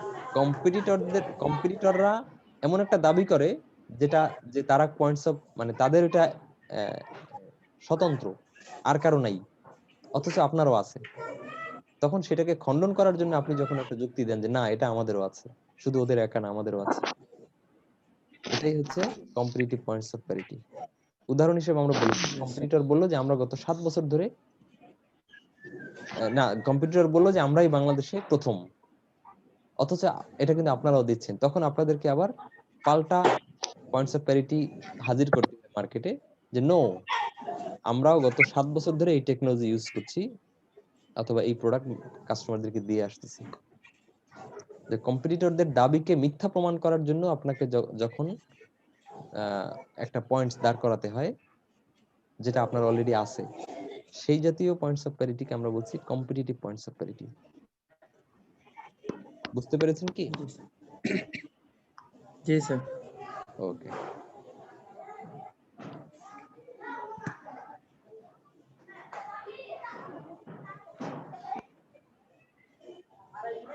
কম্পিটিটররা এমন একটা দাবি করে যেটা যে তারা পয়েন্টস অফ মানে তাদের এটা স্বতন্ত্র, আর কারো নাই, অথচ আপনারও আছে। তখন সেটাকে খণ্ডন করার জন্য আপনি যখন একটা যুক্তি দেন যে না এটা আমাদেরও আছে, শুধু ওদের একা না আমাদেরও আছে, এটাই হচ্ছে কম্পিটিটিভ পয়েন্টস অফ প্যারিটি। উদাহরণ হিসেবে আমরা বলি কম্পিটিটর বললো যে আমরা গত 7 বছর ধরে না কম্পিটিটর বললো যে আমরাই বাংলাদেশে প্রথম, অথচ এটা কিন্তু আপনারাও দিচ্ছেন। তখন আপনাদেরকে আবার পাল্টা পয়েন্টস অফ প্যারিটি হাজির করতে হবে মার্কেটে যে নো, আমরাও গত 7 বছর ধরে এই টেকনোলজি ইউজ করছি অথবা এই প্রোডাক্ট কাস্টমারদেরকে দিয়ে আসতেছি। যে কম্পিটিটরদের দাবিকে মিথ্যা প্রমাণ করার জন্য আপনাকে যখন একটা পয়েন্টস দাঁড় করাতে হয় যেটা আপনার অলরেডি আছে, সেই জাতীয় পয়েন্টস অফ প্যারিটিকে আমরা বলছি কম্পিটিটিভ পয়েন্টস অফ প্যারিটি। বুঝতে পেরেছেন কি? জি স্যার। ওকে।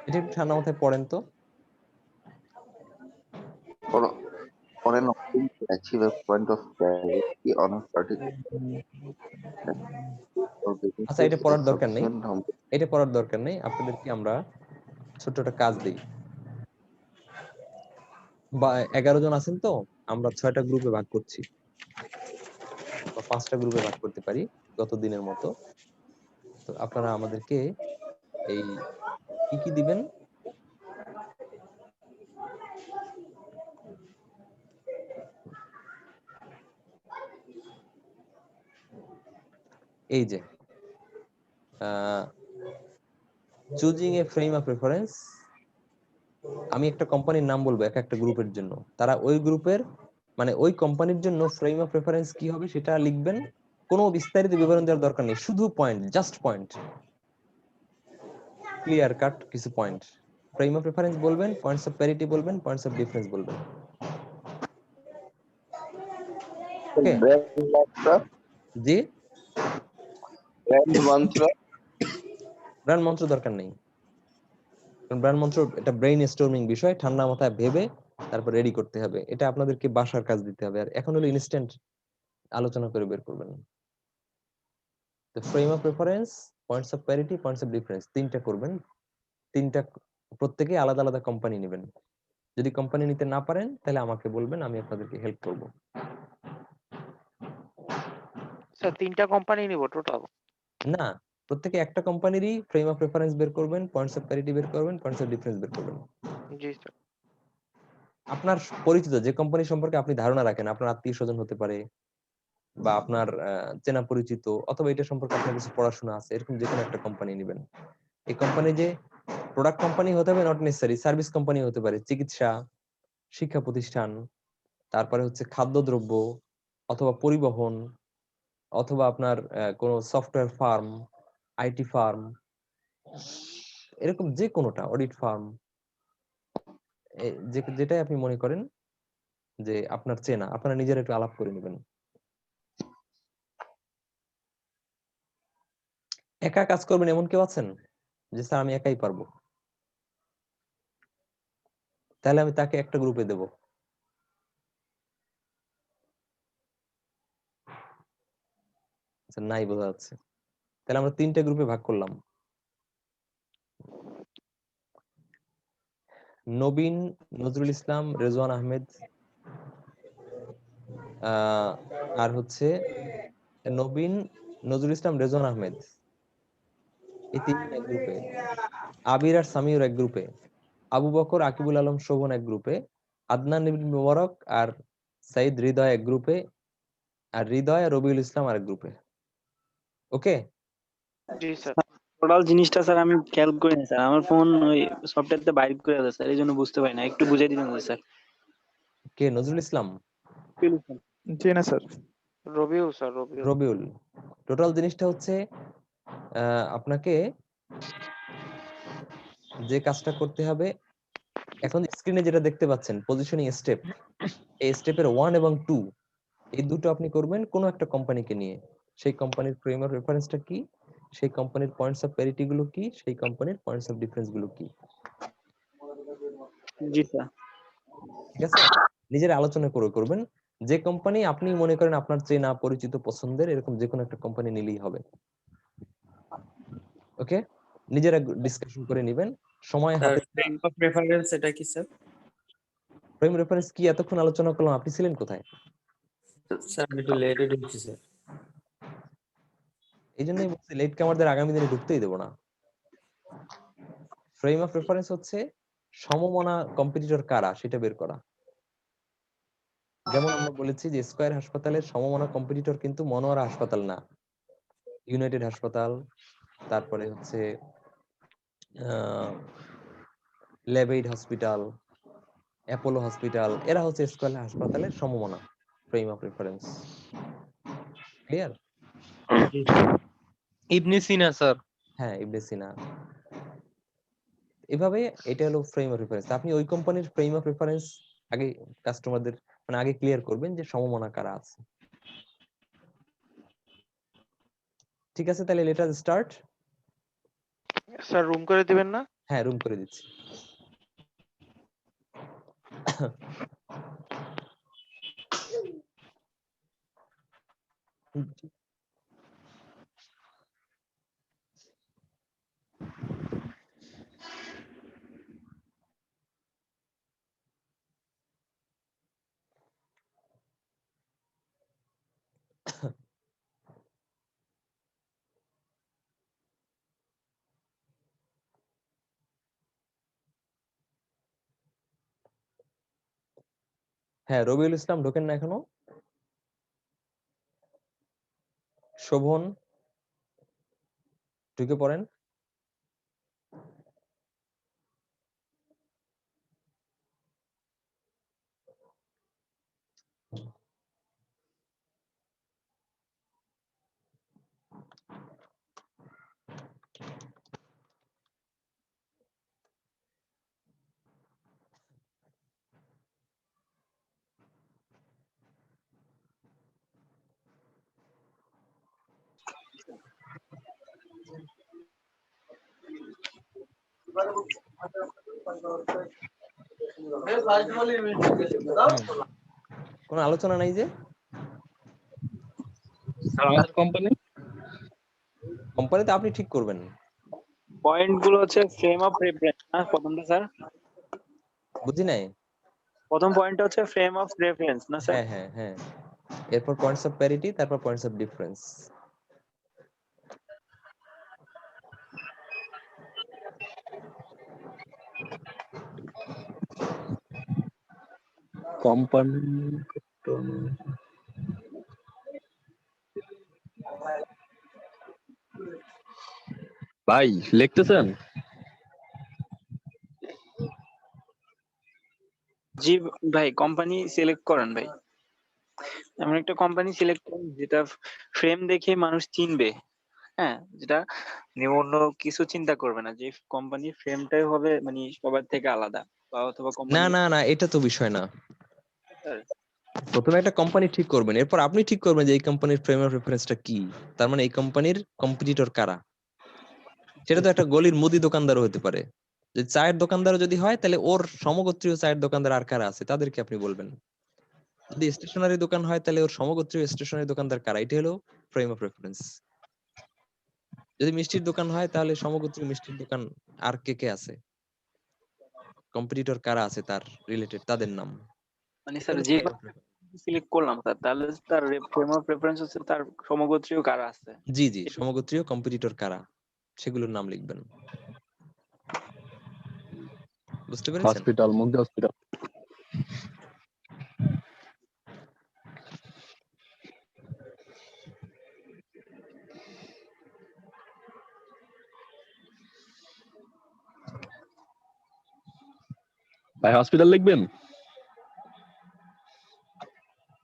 এটা একটু ঠান্ডা মাথায় পড়েন তো। For an option to achieve a point of clarity on a particular or আচ্ছা এটা businesses, a পড়ার দরকার নেই, sufficient number এটা পড়ার দরকার নেই। আপনাদেরকে আমরা ছোট্ট একটা কাজ দিই। বা 11 জন আছেন তো, আমরা 6টা গ্রুপে ভাগ করছি বা 5টা গ্রুপে ভাগ করতে পারি গত দিনের মতো। তো আপনারা আমাদেরকে এই কি দিবেন? এই যে choosing A frame of reference. আমি একটা কোম্পানির নাম বলবো এক একটা গ্রুপের জন্য, তারা ওই গ্রুপের মানে ওই কোম্পানির জন্য ফ্রেম অফ রেফারেন্স কি হবে সেটা লিখবেন। কোনো বিস্তারিত বিবরণ দেওয়ার দরকার নেই, শুধু point, just point, clear cut কিছু পয়েন্ট। ফ্রেম অফ রেফারেন্স বলবেন, পয়েন্টস অফ প্যারিটি বলবেন, পয়েন্টস অফ ডিফারেন্স বলবেন। ওকে brand mantra, জি, brand mantra, ব্র্যান্ড মন্ত্র দরকার নেই। ব্র্যান্ড মন্ত্র এটা ব্রেইন স্টর্মিং বিষয়, ঠান্ডা মাথায় ভেবে তারপর রেডি করতে হবে। এটা আপনাদেরকে বাসার কাজ দিতে হবে, আর এখন হলো ইনস্ট্যান্ট আলোচনা করে বের করবেন। তো frame of reference, points of parity, points of difference, 3টা করবেন। 3টা প্রত্যেকে আলাদা আলাদা কোম্পানি নেবেন। যদি কোম্পানি নিতে না পারেন তাহলে আমাকে বলবেন, আমি আপনাদেরকে হেল্প করব। স্যার 3টা কোম্পানি নিব টোটাল? না, প্রত্যেকে একটা কোম্পানিরই ফ্রেম অফ রেফারেন্স বের করবেন, পয়েন্টস অফ প্যারিটি বের করবেন, পয়েন্টস অফ ডিফারেন্স বের করবেন। জি স্যার। আপনার পরিচিত যে কোম্পানি সম্পর্কে আপনি ধারণা রাখেন, আপনার আত্মীয় স্বজন হতে পারে বা আপনার চেনা পরিচিত, অথবা এটা সম্পর্কে আপনার কিছু পড়াশোনা আছে, এরকম যে কোনো একটা কোম্পানি নেবেন। এই কোম্পানি যে প্রোডাক্ট কোম্পানি হতে হবে নট নেসেসারি, সার্ভিস কোম্পানি হতে পারে, চিকিৎসা, শিক্ষা প্রতিষ্ঠান, তারপরে হচ্ছে খাদ্যদ্রব্য, অথবা পরিবহন, অথবা আপনার কোনো সফটওয়্যার ফার্ম, আইটি ফার্ম, এরকম যে কোনোটা, অডিট ফার্ম, যেটাই আপনি মনে করেন যে আপনার চেনা, আপনারা নিজের একটু আলাপ করে নেবেন। একা কাজ করবেন এমন কেউ আছেন যে স্যার আমি একাই পারবো? তাহলে আমি তাকে একটা গ্রুপে দেব। আচ্ছা, নাই বোঝা যাচ্ছে। তাহলে আমরা 3টে গ্রুপে ভাগ করলাম। নবীন, নজরুল ইসলাম, রেজওয়ান আহমেদ, আর হচ্ছে নবীন, নজরুল ইসলাম, রেজওয়ান আহমেদ, এই 3জন এক গ্রুপে। আবির আর সামিউর এক গ্রুপে। আবু বকর, আকিবুল আলম, শোভন এক গ্রুপে। আদনান ইবনে মোবারক আর সাইদ হৃদয় এক গ্রুপে। আর হৃদয় আর রবিউল ইসলাম আরেক গ্রুপে। ওকে? জি স্যার। টোটাল জিনিসটা স্যার আমি খেয়াল করি না স্যার, আমার ফোন ওই সফটওয়্যারতে বাইর করে দেয় স্যার, এই জন্য বুঝতে পারি না, একটু বুঝিয়ে দিবেন স্যার। কে নজরুল ইসলাম? জি না sir. Rabiul sir, Rabiul. Rabiul. Total জিনিসটা হচ্ছে আপনাকে যে কাজটা করতে হবে, এখন স্ক্রিনে যেটা দেখতে পাচ্ছেন পজিশনিং স্টেপ, এই স্টেপের 1 এবং 2 এই দুটো আপনি করবেন কোন একটা কোম্পানিকে নিয়ে। সেই কোম্পানির ফ্রেম অফ রেফারেন্সটা কি, সেই কোম্পানির পয়েন্টস অফ প্যারিটি গুলো কি, সেই কোম্পানির পয়েন্টস অফ ডিফারেন্স গুলো কি। জি স্যার। ঠিক আছে? নিজের আলোচনা করে করবেন। যে কোম্পানি আপনি মনে করেন আপনার চেনা পরিচিত পছন্দের, এরকম যে কোনো একটা কোম্পানি নিলেই হবে। ওকে? নিজেরা ডিসকাশন করে নেবেন। সময় হাতে। ফ্রেম অফ রেফারেন্স এটা কি স্যার? ফ্রেম রেফারেন্স কি এতক্ষণ আলোচনা করলাম, আপনি ছিলেন কোথায়? স্যার আমি একটু লেটে ঢুকছি স্যার। এই জন্যই বলছি লেট কামারদের আগামী দিনে ঢুকতেই দেবো না। ফ্রেম অফ রেফারেন্স হচ্ছে সমমনা কম্পিটিটর কারা সেটা বের করা। যেমন আমরা বলেছি যে স্কয়ার হাসপাতালের সমমনা কম্পিটিটর কিন্তু মনোয়ারা হাসপাতাল না, ইউনাইটেড হাসপাতাল, তারপরে হচ্ছে লেবেইড হসপিটাল, অ্যাপোলো হসপিটাল, এরা হচ্ছে স্কয়ার হাসপাতালের সমমনা frame of reference. Clear? Ibn Sina sir. হ্যাঁ, ইবনে সিনা। এভাবে এটা হলো ফ্রেম অফ রেফারেন্স। আপনি ওই কোম্পানির ফ্রেম অফ রেফারেন্স আগে কাস্টমারদের মানে আগে ক্লিয়ার করবেন যে সমমনা কারা আছে। ঠিক আছে, তাহলে let us start. Sir room করে দিবেন না? হ্যাঁ, রুম করে দিচ্ছি। হ্যাঁ, রবিউল ইসলাম ঢোকেন না এখনো? শোভন ঢুকে পড়েন। কোনো আলোচনা নাই যে? আমাদের কোম্পানি কোম্পানিতে আপনি ঠিক করবেন। পয়েন্ট গুলো হচ্ছে ফ্রেম অফ রেফারেন্স না প্রথমটা স্যার? বুঝি নাই। প্রথম পয়েন্টটা হচ্ছে ফ্রেম অফ রেফারেন্স না স্যার? হ্যাঁ হ্যাঁ হ্যাঁ, এরপর পয়েন্টস অফ প্যারিটি, তারপর পয়েন্টস অফ ডিফারেন্স। কোম্পানি ভাই লিখতেছেন? জি ভাই, কোম্পানি সিলেক্ট করেন ভাই। এমন একটা কোম্পানি সিলেক্ট করেন যেটা ফ্রেম দেখে মানুষ চিনবে। হ্যাঁ, যেটা নিয়ে অন্য কিছু চিন্তা করবে না, যে কোম্পানির ফ্রেমটাই হবে মানে সবার থেকে আলাদা, বা অথবা না কোম্পানি। না না, এটা তো বিষয় না। প্রথমে একটা কোম্পানি ঠিক করবেন, এরপর আপনি ঠিক করবেন যে এই কোম্পানির ফ্রেম অফ রেফারেন্সটা কি, তার মানে এই কোম্পানির কম্পিটিটর কারা। সেটা তো একটা গলির মুদি দোকানদারও হতে পারে। যে চায়ের দোকানদারও যদি হয়, তাহলে ওর সমগোত্রীয় চায়ের দোকানদার আর কারা আছে তাদেরকে আপনি বলবেন। যদি স্টেশনারি দোকান হয়, তাহলে ওর সমগোত্রীয় স্টেশনারি দোকানদার কারা, এটা হলো ফ্রেম অফ রেফারেন্স। যদি মিষ্টির দোকান হয়, তাহলে সমগোত্রীয় মিষ্টির দোকান আর কে কে আছে, কম্পিটিটর কারা আছে তার রিলেটেড, তাদের নাম। মানে এটা স্যার হলো যে frame of reference। সিলেক্ট করলাম স্যার, তাহলে তার ফ্রেম অফ রেফারেন্স হচ্ছে তার সমগোত্রীয় কারা আছে। জি জি, সমগোত্রীয় কম্পিটিটর কারা, সেগুলোর নাম লিখবেন। বুঝতে পেরেছেন? Hospital, Mugdha hospital. ভাই হসপিটাল লিখবেন?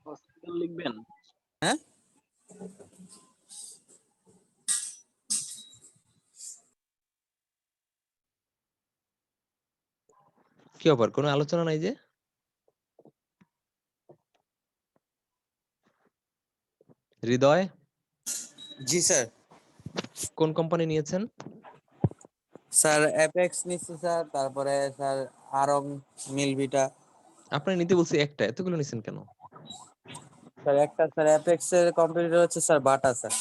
হসপিটাল লিখবেন? হ্যাঁ কি ব্যাপার, কোনো আলোচনা নাই যে? হৃদয়, জি স্যার। কোন কোম্পানি নিয়েছেন? স্যার অ্যাপেক্স নিচ্ছি স্যার, তারপরে স্যার আরং, মিলভিটা। আপনার নিতে বলছি একটা, এতগুলো নিছেন কেন? স্যার একটা স্যার অ্যাপেক্স এর কম্পিটিটর হচ্ছে স্যার বাটা স্যার।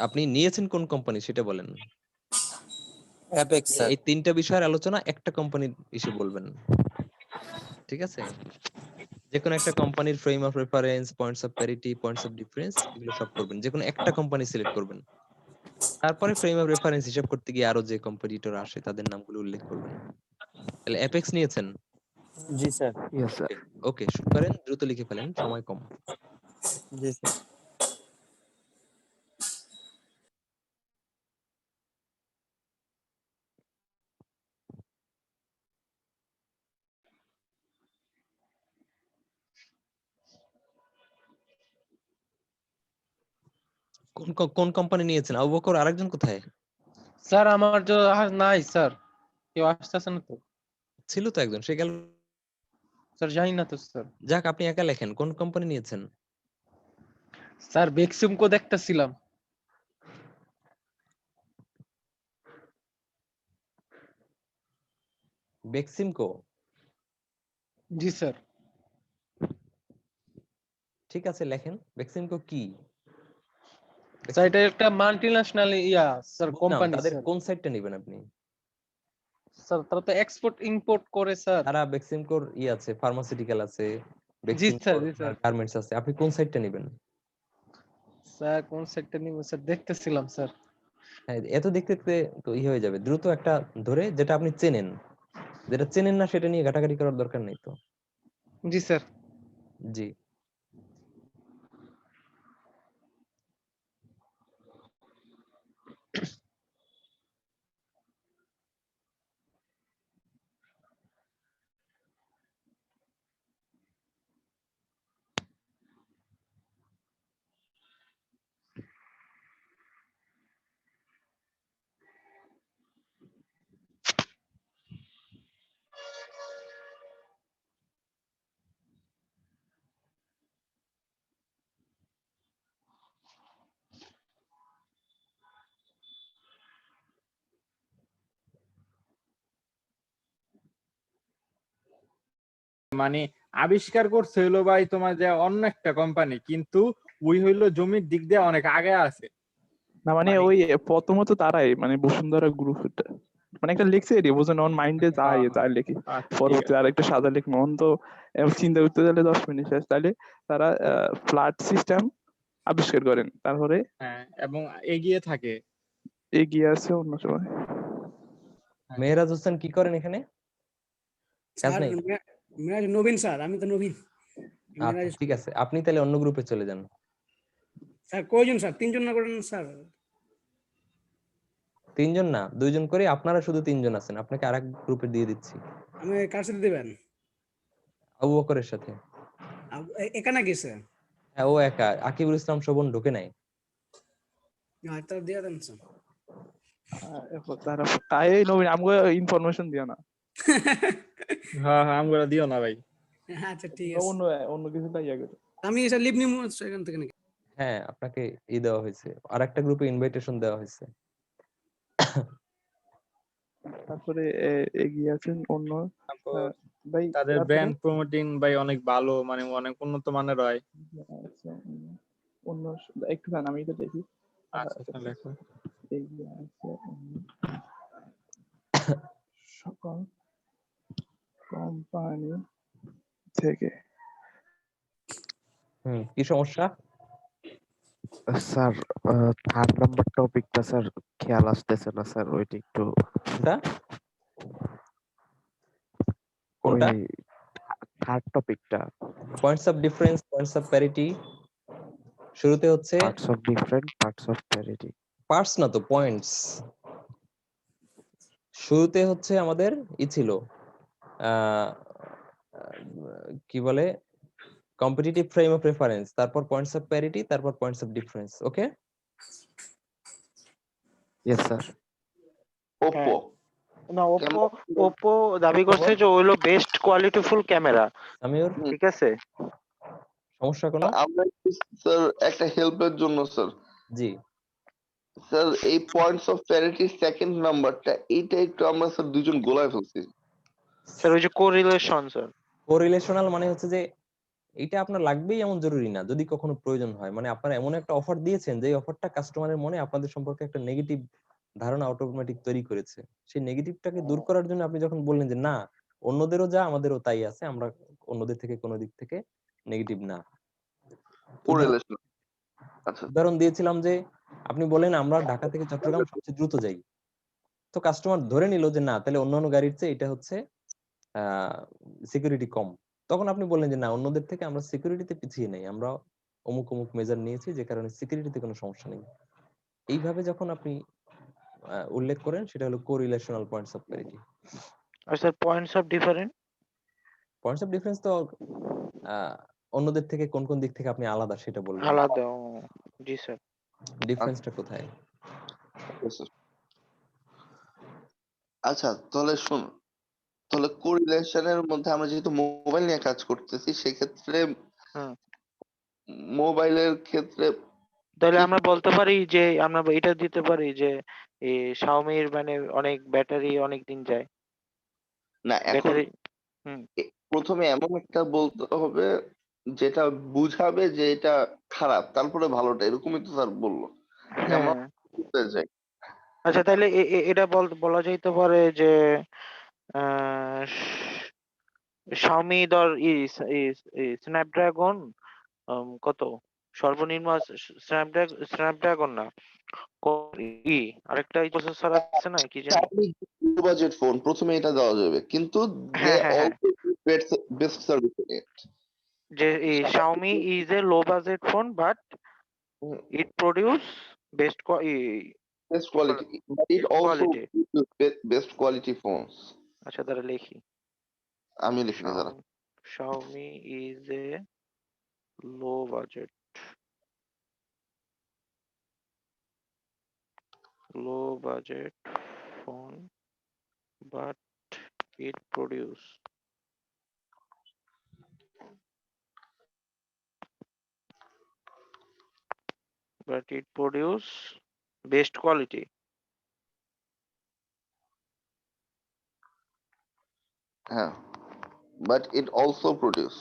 আপনি নিয়েছেন কোন কোম্পানি সেটা বলেন। Apex sir. এই তিনটা বিষয়ের আলোচনা একটা কোম্পানির ইস্যু বলবেন, ঠিক আছে? যে কোনো একটা কোম্পানির frame of reference, points of parity, points of difference, এগুলো সব করবেন। যে কোনো একটা কোম্পানি সিলেক্ট করবেন, তারপরে ফ্রেম অফ রেফারেন্স হিসাব করতে গিয়ে আরো যে কম্পিটিটর আসে তাদের নামগুলো উল্লেখ করবেন। তাহলে অ্যাপেক্স নিয়েছেন? জি স্যার। Yes sir. ওকে, শুরু করেন, দ্রুত লিখে ফেলেন, সময় কম। জি স্যার। কোন কোম্পানি নিয়েছেন? আবু বকর, আরেকজন কোথায়? স্যার আমার নাই স্যার, কেউ আসতেছে না তো। ছিল তো একজন, সে গেল। স্যার জানি না তো স্যার। যাক, আপনি একা লেখেন, কোন কোম্পানি নিয়েছেন? স্যার বেক্সিমকো দেখতেছিলাম। বেক্সিমকো? জি স্যার। ঠিক আছে, লেখেন বেক্সিমকো কি। স্যার এটা একটা মাল্টিন্যাশনাল স্যার বুঝলাম, কোম্পানি তাদের স্যার। কোন সাইডটা নেবেন আপনি? স্যার তারা তো এক্সপোর্ট ইম্পোর্ট করে স্যার। তারা বেক্সিমকোর আছে, ফার্মাসিউটিক্যাল আছে, জি স্যার, বেক্সিমকোর জি স্যার। গার্মেন্টস আছে, আপনি কোন সাইডটা নেবেন? স্যার কোন সেক্টর নিব স্যার, দেখতেছিলাম স্যার। হ্যাঁ, এত দেখতে দেখতে তো হয়ে যাবে। দ্রুত একটা ধরে, যেটা আপনি চেনেন। যেটা চেনেন না সেটা নিয়ে ঘাটাঘাটি করার দরকার নেই তো। জি স্যার। জি। মানে আবিষ্কার করছে হইলো ভাই তোমার যে অন্য একটা কোম্পানি, কিন্তু ওই হইলো জমির দিক দিয়ে অনেক আগে আছে। না মানে মানে ওই প্রথমত তারাই মানে বসুন্ধরা গ্রুপ, মানে একটা লিখছে এটি বুঝুন, ওর মাইন্ডে যায় যায় লিখি, আচ্ছা, ঠিক পরবর্তী আছে। আর একটা সাদা লিখ মন তো চিন্তা করতে গেলে 10 মিনিট শেষ। তাহলে তারা ফ্ল্যাট সিস্টেম আবিষ্কার করেন, তারপরে হ্যাঁ, এবং এগিয়ে থাকে। এগিয়ে আছে অন্য সময়। মেহরাজ হোসেন কি করেন এখানে? কাজ স্যার নাই? মিরাজ নবীন স্যার, আমি তো নবীন। আচ্ছা মিরাজ ঠিক আছে, আপনি তাহলে অন্য গ্রুপে চলে যান। স্যার কয়জন স্যার? 3 জন না করেন স্যার? 3 জন না, 2 জন করে, আপনারা শুধু 3 জন আছেন, আপনাকে আরেক গ্রুপে দিয়ে দিচ্ছি, আমি কার সাথে দিবেন? আবু বকরের সাথে। একা নাকি স্যার? হ্যাঁ, ও একা, আকিবুল ইসলাম শোভন ঢোকে নাই। তাহলে দিয়ে দেন স্যার। তারা কায়ে নবীন আমগো ইনফরমেশন দিও না। হ্যাঁ হ্যাঁ আমগুলা দিও না ভাই। আচ্ছা ঠিক আছে। অন্য অন্য কিছু তাই আগে। আমি স্যার লিভ নিমু এখান থেকে নাকি? হ্যাঁ, আপনাকে দেওয়া হয়েছে, আরেকটা গ্রুপে ইনভাইটেশন দেওয়া হয়েছে। তারপরে এগিয়ে আছেন অন্য তারপর ভাই। তাদের তারপরে ব্র্যান্ড প্রমোটিং ভাই অনেক ভালো, মানে অনেক উন্নত মানের হয়। আচ্ছা, অন্য একটু খান, আমি এটা দেখি। আচ্ছা তাহলে লেখো। এগিয়ে আছে সকল কোম্পানি থেকে। কি সমস্যা? স্যার থার্ড নাম্বার টপিকটা স্যার খেয়াল আসতেছে না স্যার, ওইটা একটু কোনটা? থার্ড টপিকটা points of difference, points of parity, শুরুতে হচ্ছে parts of different, parts of parity. Parts না তো, পয়েন্টস। শুরুতে হচ্ছে আমাদের ছিল কি বলে, কম্পিটিটিভ ফ্রেম অফ রেফারেন্স, তারপর পয়েন্টস অফ প্যারিটি, তারপর points of difference. Okay, yes sir. Oppo না, ওপ্পো দাবি করছে যে ওইলো বেস্ট কোয়ালিটিফুল ক্যামেরা। আমির ঠিক আছে, সমস্যা কোনো? আমরা স্যার একটা হেল্পের জন্য স্যার। জি স্যার এই পয়েন্টস অফ প্যারিটি সেকেন্ড নাম্বারটা, এইটা একটু আমরা স্যার দুজন গোলায় ফেলছি। স্যার ওই যে কোরিলেশন স্যার। কোরিলেশনাল মানে হচ্ছে যে এটা আপনার লাগবেই এমন জরুরি না, যদি কখনো প্রয়োজন হয়। মানে আপনারা এমন একটা অফার দিয়েছেন যে অফারটা কাস্টমারের মনে আপনাদের সম্পর্কে একটা নেগেটিভ ধারণা অটোমেটিক তৈরি করেছে। সেই নেগেটিভটাকে দূর করার জন্য আপনি যখন বললেন যে না, অন্যদেরও যা আমাদেরও তাই আছে, আমরা অন্যদের থেকে কোনো দিক থেকে নেগেটিভ না। কোরিলেশন। আচ্ছা, উদাহরণ দিয়েছিলাম যে আপনি বলেন আমরা ঢাকা থেকে চট্টগ্রাম সবচেয়ে দ্রুত যাই, তো কাস্টমার ধরে নিল যে না, তাহলে অন্যান্য গাড়ির চেয়ে এটা হচ্ছে সিকিউরিটি কম। তখন আপনি বললেন যে না, অন্যদের থেকে আমরা সিকিউরিটিতে পিছিয়ে নেই, আমরা অমুক অমুক মেজার নিয়েছি, যে কারণে সিকিউরিটিতে কোনো সমস্যা নেই। এইভাবে যখন আপনি উল্লেখ করেন, সেটা হলো কোরিলেশনাল পয়েন্টস অফ প্যারিটি। আর sir points of difference? Points of difference তো অন্যদের থেকে কোন কোন দিক থেকে আপনি আলাদা সেটা বলবেন। আলাদা, জি স্যার। ডিফারেন্সটা কোথায়? আচ্ছা তাহলে শুন, তাহলে কোরিলেশনের মধ্যে আমরা যেহেতু মোবাইল নিয়ে কাজ করতেছি, সেক্ষেত্রে মোবাইলের ক্ষেত্রে তাহলে আমরা বলতে পারি যে আমরা এটা দিতে পারি যে এই Xiaomi-র মানে অনেক ব্যাটারি অনেক দিন যায়। না, এখন ব্যাটারি প্রথমে এমন একটা বলতে হবে যেটা বুঝাবে যে এটা খারাপ, তারপরে ভালোটা, এরকমই তো স্যার বললো যে আমরা বুঝতে চাই। আচ্ছা তাহলে এটা বলা যাইতে পারে যে Xiaomi ধর স্ন্যাপড্রাগন কত সর্বনিম্ন স্ন্যাপড্রাগন না আরেকটা প্রসেসর আছে না, কি জানি বাজেট ফোন, প্রথমে এটা দেওয়া যাবে, কিন্তু they also give best service in it. যে Xiaomi is a low budget phone but it produce best quality, but it also produces best quality phones. আচ্ছা তাহলে লিখি, আমি লিখিনি দাঁড়া। Xiaomi is a low budget phone but it produce best quality. হ্যাঁ, but it also produce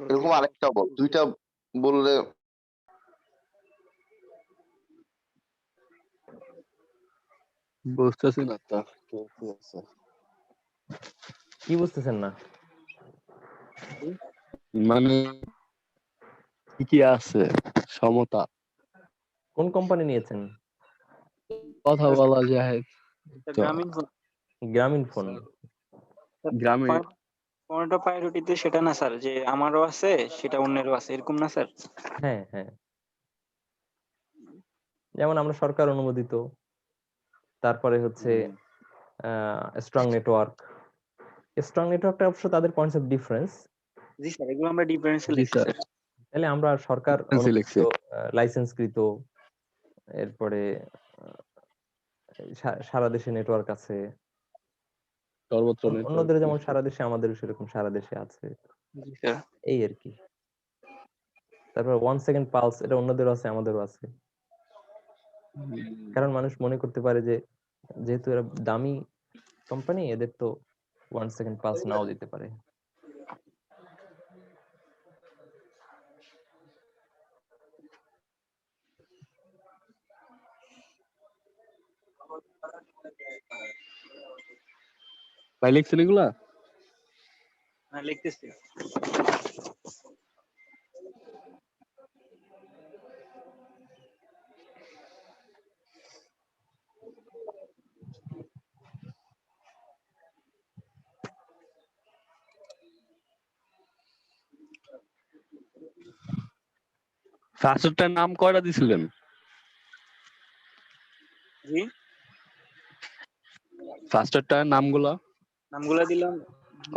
এরকম আরেকটা বল, দুইটা বললে বুঝতেছি না তো কি বুঝতেছেন না? মানে কি কি আছে সমতা? কোন কোম্পানি নিয়েছেন? কথা বলা যায় তো গ্রামীণ ফোন গ্রামীণ ফোন গ্রামে কোনটা প্রায়োরিটিতে সেটা না স্যার, যে আমারও আছে সেটা অন্যেরও আছে, এরকম না স্যার? হ্যাঁ হ্যাঁ, যেমন আমরা সরকার অনুমোদিত, তারপরে হচ্ছে স্ট্রং নেটওয়ার্ক। স্ট্রং নেটওয়ার্কটা অবশ্য তাদের points of difference. G sir, এগুলো আমরা ডিফারেন্সে জি লিখছি স্যার স্যার। তাহলে আমরা সরকার ডিফারেন্সে লিখছি। লাইসেন্সকৃত, এরপরে সারা দেশে নেটওয়ার্ক আছে, সর্বত্র নেটওয়ার্ক। অন্যদের যেমন সারা দেশে, আমাদেরও সেরকম সারা দেশে আছে, জি স্যার। এই আর কি। তারপর 1 সেকেন্ড পালস, এটা অন্যদেরও আছে আমাদেরও আছে, কারণ মানুষ মনে করতে পারে যে যেহেতু এরা দামি কোম্পানি, এদের তো 1 সেকেন্ড পালস নাও দিতে পারে। ভাই লিখছেন এগুলা? হ্যাঁ লিখতেছি। ফার্স্টটার নাম কয়টা দিছিলেন? জি, ফার্স্টটার নামগুলো, নামগুলো দিলাম।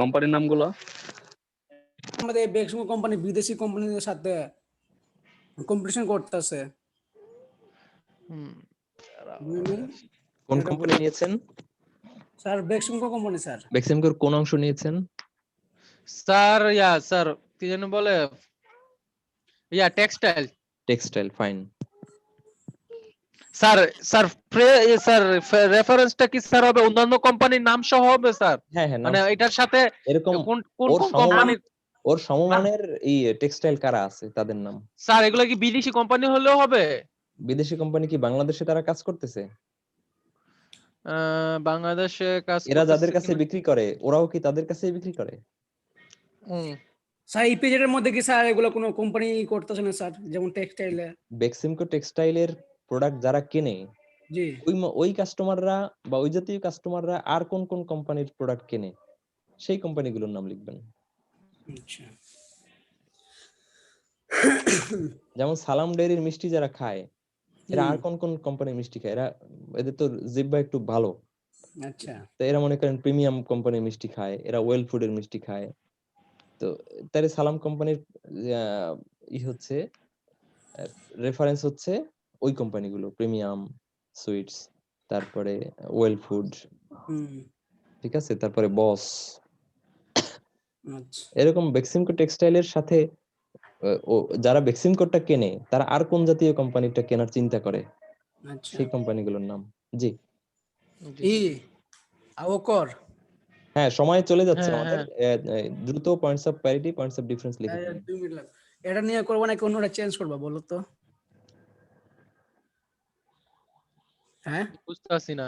কোম্পানির নামগুলো। আমাদের বেক্সিমো কোম্পানি বিদেশি কোম্পানিদের সাথে কম্পিটিশন করতেছে। কোন কোম্পানি নিয়েছেন? Sir Beximco company sir. বেক্সিমকোর কোন অংশ নিয়েছেন? স্যার স্যার কি যেন বলে, textile. Textile, fine. Sir sir sir রেফারেন্সটা কি স্যার হবে অন্যান্য কোম্পানির নাম সহ হবে স্যার? হ্যাঁ হ্যাঁ, মানে এটার সাথে এরকম কোন কোন ওর কোন কোম্পানির? ওর সমমানের এই টেক্সটাইল কারা আছে তাদের নাম। স্যার এগুলো কি বিদেশি কোম্পানি হলেও হবে? বিদেশি কোম্পানি কি বাংলাদেশে তারা কাজ করতেছে? বাংলাদেশে কাজ এরা করতেছে যাদের কাছে কিনা? বিক্রি করে ওরাও কি তাদের কাছেই বিক্রি করে? স্যার ইপিজেড এর মধ্যে কি স্যার এগুলো কোনো কোম্পানি করতেছে না স্যার, যেমন টেক্সটাইলে? বেক্সিমকো টেক্সটাইলের প্রোডাক্ট যারা কেনে, জি ওই কাস্টমাররা বা ওই জাতীয় কাস্টমাররা আর কোন কোন কোম্পানির প্রোডাক্ট কেনে, সেই কোম্পানিগুলোর নাম লিখবেন। আচ্ছা। যেমন সালাম ডেইরির মিষ্টি যারা খায়, এরা আর কোন কোন কোম্পানির মিষ্টি খায়? এদের তো জিহ্বা একটু ভালো, আচ্ছা তো এরা মনে করেন প্রিমিয়াম কোম্পানির মিষ্টি খায়, এরা ওয়েল ফুডের মিষ্টি খায়। তো তার সালাম কোম্পানির হচ্ছে রেফারেন্স হচ্ছে ওই কোম্পানিগুলো, প্রিমিয়াম সুইটস, তারপরে ওয়েল ফুড, ঠিক আছে, তারপরে বস। আচ্ছা এরকম বেক্সিমকো টেক্সটাইলের সাথে যারা বেক্সিমকোটা কেনে তারা আর কোন জাতীয় কোম্পানিটা কেনার চিন্তা করে, আচ্ছা। সেই কোম্পানিগুলোর নাম। জি আওকর। হ্যাঁ, সময় চলে যাচ্ছে হ্যাঁ, আমাদের, দ্রুত points of parity, points of difference লিখে ফেলুন। 2 মিনিট লাগবে। এটা নিয়ে করবো নাকি অন্যটা চেঞ্জ করবো বলো তো? হ্যাঁ বুঝতে পারছি না।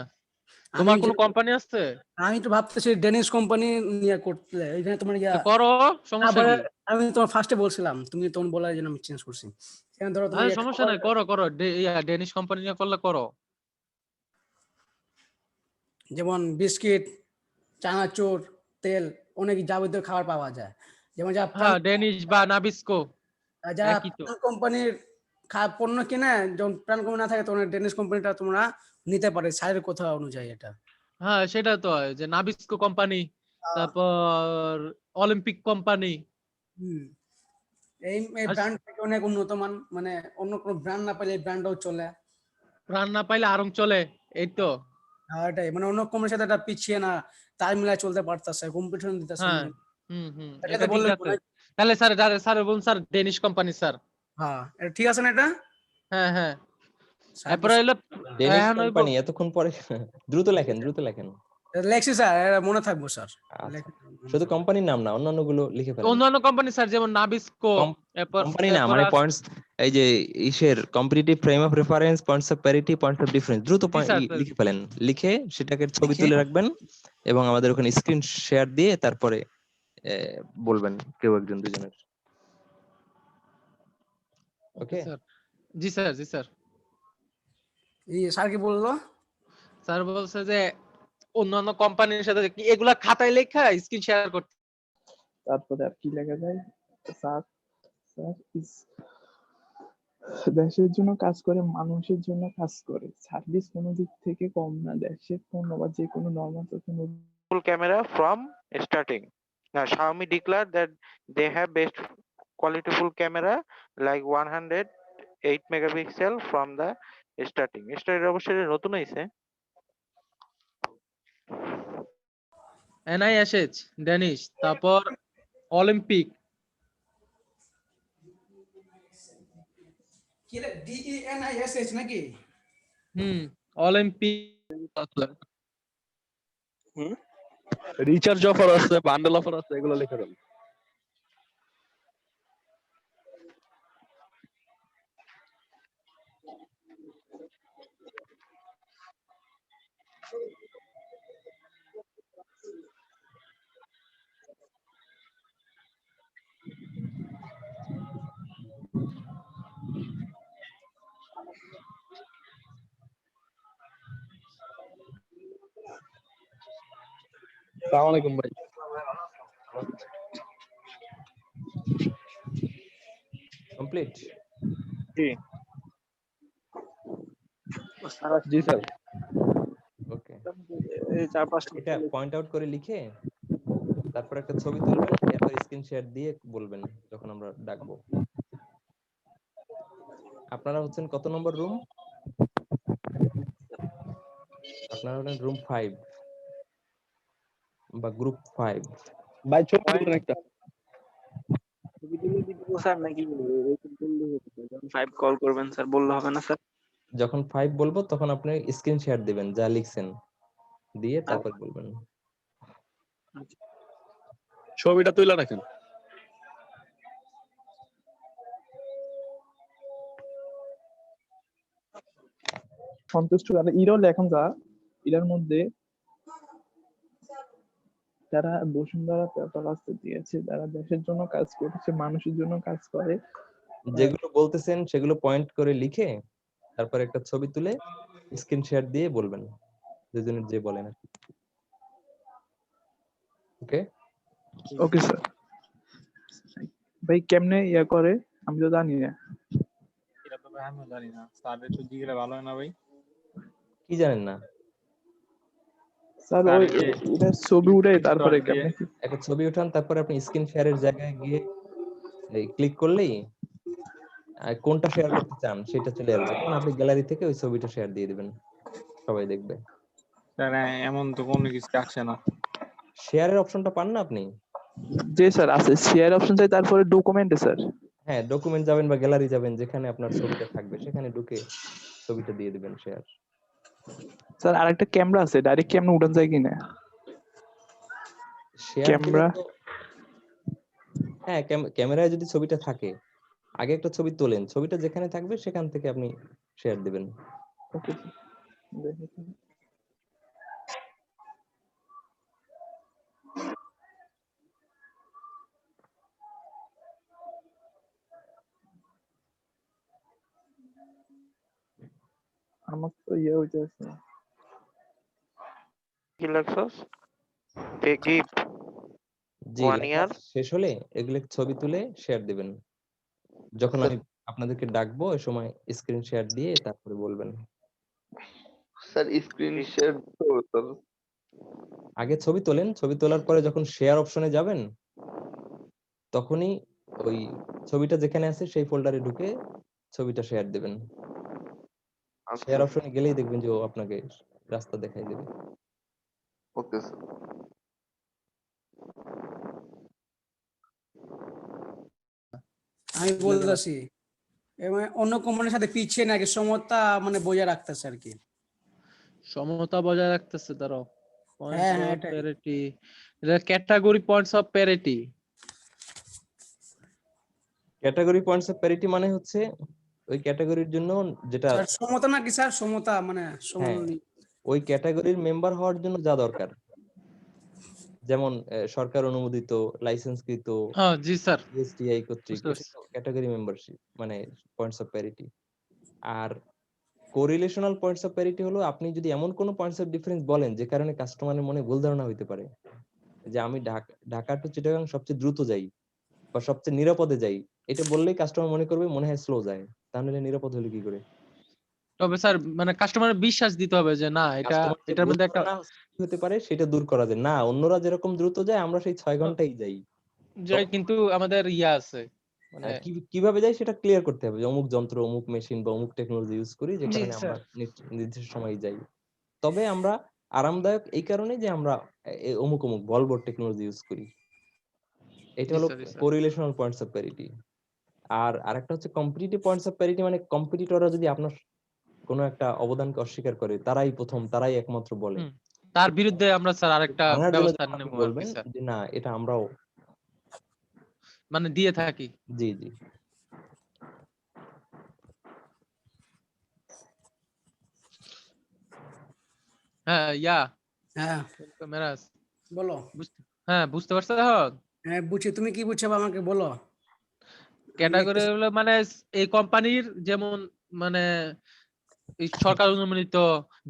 তোমার কোন কোম্পানি আছে? আমি তো ভাবতেছি ডেনিশ কোম্পানি নিয়ে করতে, এখানে তোমার তো করো, সমস্যা কি? আমি তোমার ফার্স্টে বলছিলাম, তুমি তখন বলার জন্য আমি চেঞ্জ করছি। এখানে ধরো তোমার সমস্যা নাই, করো করো, ডেনিশ কোম্পানি নিয়ে করলে করো। যেমন বিস্কিট, চানাচুর, তেল, অনেক যাবতীয় খাবার পাওয়া যায়। যেমন হ্যাঁ, ডেনিশ বা নাবিস্কো যারা একই তো। কোম্পানির পণ্য কিনে, যখন প্রাণ কোম্পানি না থাকে তখন ডেনিশ কোম্পানিটা তোমরা নিতে পারে সাইডের কথা অনুযায়ী। এটা হ্যাঁ, সেটা তো হয় যে নাবিস্কো কোম্পানি, তারপর অলিম্পিক কোম্পানি। এই ব্র্যান্ড থেকে অনেক উন্নত মান, মানে অন্য কোনো ব্র্যান্ড না পেলে এই ব্র্যান্ডও চলে, ব্র্যান্ড না পাইলে আরং চলে, এই তো। এটাই মানে অন্য কোম্পানির সাথে এটা পিছিয়ে না, তাল মিলায় চলতে পারতেছে, কম্পিটিশন দিতেছে। হ্যাঁ, এটা ঠিক আছে। তাহলে স্যার বলুন স্যার, ডেনিশ কোম্পানি স্যার। হ্যাঁ, এটা ঠিক আছে না এটা? হ্যাঁ হ্যাঁ। তারপরে হলো ডেনিশ কোম্পানি, এতক্ষণ পরে দ্রুত লেখেন, দ্রুত লেখেন। লেখছি স্যার, এটা মনে থাকবো স্যার। শুধু কোম্পানির নাম না, অন্যান্য গুলো লিখে ফেলেন। অন্যান্য কোম্পানি স্যার, যেমন নাবিস্কো, কোম্পানি না, মানে পয়েন্টস, এই যে ইসের competitive frame of reference, points of parity, points of difference, দ্রুত লিখে ফেলেন। লিখে সেটাকে ছবি তুলে রাখবেন এবং আমাদের ওখানে স্ক্রিন শেয়ার দিয়ে তারপরে বলবেন কেউ একজন দুজনের। Okay sir. জি স্যার, জি স্যার। স্যার কি বললো? স্যার বলছে যে অন্যান্য কোম্পানির সাথে কি এগুলা খাতায় লেখা স্ক্রিন শেয়ার করতে। তারপরে আর কি লেখা যায়? স্যার স্যার দেশের জন্য কাজ করে, মানুষের জন্য কাজ করে, সার্ভিস কোনো দিক থেকে কম না, দেশের পণ্য বা যে কোনো normal Full camera from starting. Now Xiaomi declared that they have best quality full camera like 108 megapixel from the starting. Starting অবশ্যই নতুন হইছে। NISH ড্যানিশ, তারপর অলিম্পিক, কি রে DENISH নাকি? অলিম্পিক, রিচার্জ অফার আছে, বান্ডেল অফার আছে, এগুলো লিখে দেন। আসসালামু আলাইকুম ভাই। কমপ্লিট? জি জি স্যার। ওকে, এই 4-5টা এটা পয়েন্ট আউট করে লিখে তারপর একটা ছবি তুলবেন, এরপর স্ক্রিন শেয়ার দিয়ে বলবেন যখন আমরা ডাকবো। আপনারা হচ্ছেন কত নম্বর রুম? আপনারা হলেন রুম 5 বা গ্রুপ 5। ভাই ছবি তুলেন একটা। ছবি তুলে দিব স্যার নাকি এরকম বললে হবে? যখন 5 কল করবেন স্যার বললে হবে না স্যার? যখন 5 বলবো তখন আপনি স্ক্রিন শেয়ার দিবেন যা লিখছেন, দিয়ে তারপর বলবেন। ছবিটা তুলে রাখেন। সন্তুষ্ট আর ইরাও লেখন যা ইরার মধ্যে যারা বসুন্ধরা পেপার আসতে দিয়েছে, যারা দেশের জন্য কাজ করছে, মানুষের জন্য কাজ করে, যেগুলো বলতেছেন সেগুলো পয়েন্ট করে লিখে তারপর একটা ছবি তুলে স্ক্রিন শেয়ার দিয়ে বলবেন, দুজনের যে বলেন। ওকে ওকে স্যার। ভাই কেমনে ইয়া করে আমি তো জানি না। এটা তো ভাই আমি জানি না, স্যার একটু জিজ্ঞেস ভালো হয় না ভাই? কি জানেন না? স্যার ওই এটা ছবি উঠে তারপরে কেমনে একটা ছবি উঠান, তারপরে আপনি স্ক্রিন শেয়ারের জায়গায় গিয়ে ক্লিক করলেই কোনটা শেয়ার করতে চান সেটা চলে আসবে, তখন আপনি গ্যালারি থেকে ওই ছবিটা শেয়ার দিয়ে দিবেন, সবাই দেখবে। স্যার এমন তো কোনো কিছু আসছে না। শেয়ারের অপশনটা পান না আপনি? জি স্যার আছে, শেয়ার অপশন চাই, তারপরে ডকুমেন্টে স্যার। হ্যাঁ, ডকুমেন্ট যাবেন বা গ্যালারি যাবেন, যেখানে আপনার ছবিটা থাকবে সেখানে ঢুকে ছবিটা দিয়ে দিবেন শেয়ার। স্যার আরেকটা ক্যামেরা আছে, ডাইরেক্ট ক্যামেরা উঠান যায় কিনা? শেয়ার ক্যামেরা, হ্যাঁ, ক্যামেরায় যদি ছবিটা থাকে আগে একটা ছবি তোলেন, ছবিটা যেখানে থাকবে সেখান থেকে আপনি শেয়ার দিবেন। ওকে আমার তো ইয়ে হইতেছে। কি লাগছস? গিফট জি, 1 ইয়ার শেষ হলে এগুলো ছবি তুলে শেয়ার দিবেন। যখন আমি আপনাদেরকে ডাকবো ওই সময় স্ক্রিন শেয়ার দিয়ে তারপরে বলবেন। স্যার স্ক্রিন শেয়ার তো স্যার আগে ছবি তোলেন, ছবি তোলার পরে যখন শেয়ার অপশনে যাবেন তখনই ওই ছবিটা যেখানে আছে সেই ফোল্ডারে ঢুকে ছবিটা শেয়ার দিবেন। শেয়ার অপশনে গেলেই দেখবেন যে ও আপনাকে রাস্তা দেখাই দেবে। Okay sir. আমি বলতেছি অন্য কোম্পানির সাথে পিছিয়ে নাকি সমতা মানে বজায় রাখতেছে আর কি। সমতা বজায় রাখতেছে তারা। হ্যাঁ, পয়েন্টস অফ এটাই। প্যারিটি, এটা category points of parity. Category points of parity মানে হচ্ছে ওই ক্যাটাগরির জন্য যেটা, স্যার সমতা নাকি স্যার সমতা মানে হ্যাঁ, সমান। ওই ক্যাটাগরির মেম্বার হওয়ার জন্য যা দরকার, যেমন সরকার অনুমোদিত, লাইসেন্সকৃত, জি স্যার, এসটিআই কর্তৃক, ক্যাটাগরি মেম্বারশিপ মানে পয়েন্টস অফ প্যারিটি। আর কোরিলেশনাল পয়েন্টস অফ প্যারিটি হলো আপনি যদি এমন কোনো পয়েন্টস অফ ডিফারেন্স বলেন যে কারণে কাস্টমারের মনে ভুল ধারণা হইতে পারে যে আমি ঢাকা টু চিটাগাং সবচেয়ে দ্রুত যাই বা সবচেয়ে নিরাপদে যাই, এটা বললেই কাস্টমার মনে করবে মনে হয় স্লো যায়, তাহলে নিরাপদ হলো কি করে? তবে স্যার মানে কাস্টমারের বিশ্বাস দিতে হবে যে না এটা কাস্টমার যে এটার ভুল মধ্যে একটা ধারণা হতে পারে সেটা দূর করা যায় না, অন্যরা যেরকম দ্রুত যায় আমরা সেই 6 ঘন্টাই যাই। যে কিন্তু আমাদের ইয়া আছে মানে কিভাবে যাই সেটা ক্লিয়ার করতে হবে যে অমুক যন্ত্র, অমুক মেশিন বা অমুক টেকনোলজি ইউজ করি যে জি কারণে আমরা স্যার। নির্দিষ্ট সময় যাই। তবে আমরা আরামদায়ক এই কারণে যে আমরা অমুক অমুক ভলভো টেকনোলজি ইউজ করি। এটা জি হলো স্যার, জি sir. Correlational points of parity. আর আরেকটা হচ্ছে কম্পিটিটিভ পয়েন্টস অফ প্যারিটি, মানে কম্পিটিটররা যদি আপনার কোনো একটা অবদানকে অস্বীকার করে তারাই একমাত্র বলে। তার বিরুদ্ধে আমরা স্যার আরেকটা ভাঙার জন্য ব্যবস্থা যখন আপনি নেব আর কি বলবেন স্যার, যে না এটা আমরাও মানে দিয়ে থাকি। জি জি। হ্যাঁ ইয়া হ্যাঁ মেরাজ বলো। হ্যাঁ বুঝতে পারছো এখন? হ্যাঁ বুঝছি, তুমি কি বুঝছো বা আমাকে বলো। ক্যাটাগরি হলো মানে এই কোম্পানির যেমন মানে এই সরকার অনুমোদিত,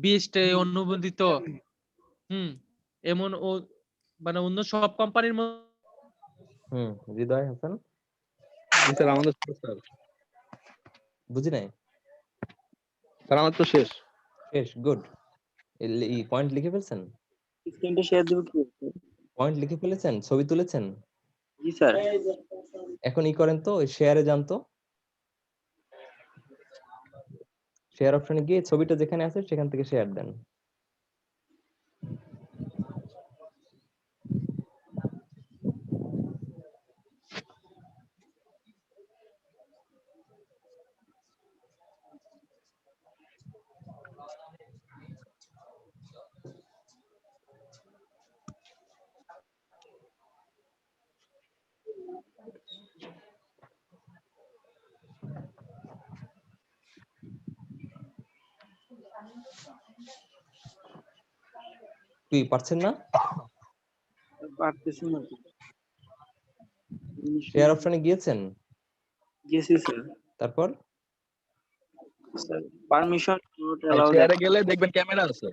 বিএসটি অনুমোদিত, এমন ও মানে অন্য সব কোম্পানির হৃদয় হাসান স্যার আমাদের তো স্যার বুঝি নাই স্যার আমার তো শেষ গুড। এই পয়েন্ট লিখে ফেলছেন? স্ক্রিনটা শেয়ার দেব কি? পয়েন্ট লিখে ফেলেছেন? ছবি তুলেছেন? জি স্যার। এখন করেন তো, ওই শেয়ারে যান তো, শেয়ার অপশনে গিয়ে ছবিটা যেখানে আছে সেখান থেকে শেয়ার দেন। কি পারছেন না? পারতেছি না। শেয়ার অপশনে গিয়েছেন? গেছি স্যার। তারপর স্যার পারমিশন নট ভাই অ্যালাউড। শেয়ারে গেলে দেখবেন ক্যামেরা আছে।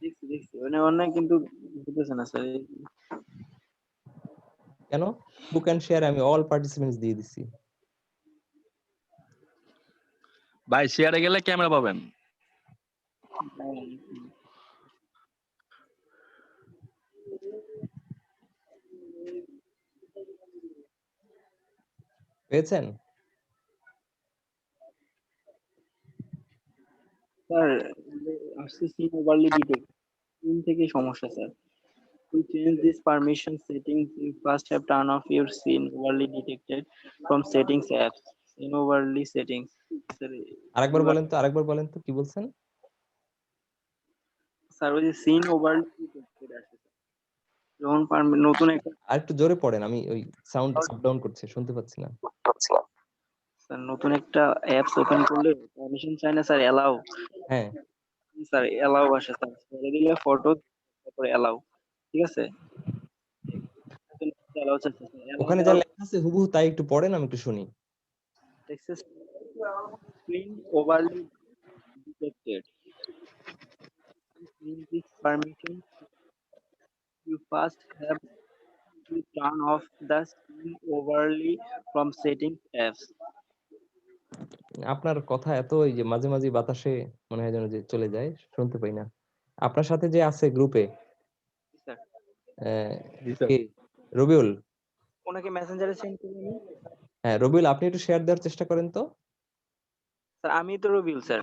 দেখছি অনেক কিন্তু হতেছে না স্যার। কেন? হু ক্যান শেয়ার আমি অল পার্টিসিপেন্টস দিয়ে দিছি। ভাই শেয়ারে গেলে ক্যামেরা পাবেন। পেয়েছেন? স্যার আসছে সিন ওভারলি ডিটেক্ট থেকে সমস্যা sir. To change this permission settings, you first have turn off your scene overly detected from settings apps. Scene overly settings. আরেকবার বলেন তো কি বলছেন? স্যার ওই যে scene overly detected আছে যখন নতুন একটা আরেকটু জোরে পড়েন, আমি ওই সাউন্ড আপ ডাউন করছে, শুনতে পাচ্ছি না। স্যার নতুন একটা অ্যাপস ওপেন করলে পারমিশন চাই না স্যার, অ্যালাউ। হ্যাঁ স্যার অ্যালাউ আসে স্যার, ছেড়ে দিলে ফটো তারপরে অ্যালাউ, ঠিক আছে? ওখানে যা লেখা আছে হুবহু তাই একটু পড়েন, আমি একটু শুনি। Screen overly detected. In this permission, you first have to turn off the screen overly from settings apps. আপনার কথা এত ওই যে মাঝে মাঝে বাতাসে মনে হয় যেন যে চলে যায়, শুনতে পাই না। আপনার সাথে যে আছে গ্রুপে কে? রবিউল? ওনাকে মেসেঞ্জারে সেন্ড করুন। হ্যাঁ রবিউল, আপনি একটু শেয়ার দেওয়ার চেষ্টা করেন তো। স্যার আমি তো রবিউল স্যার।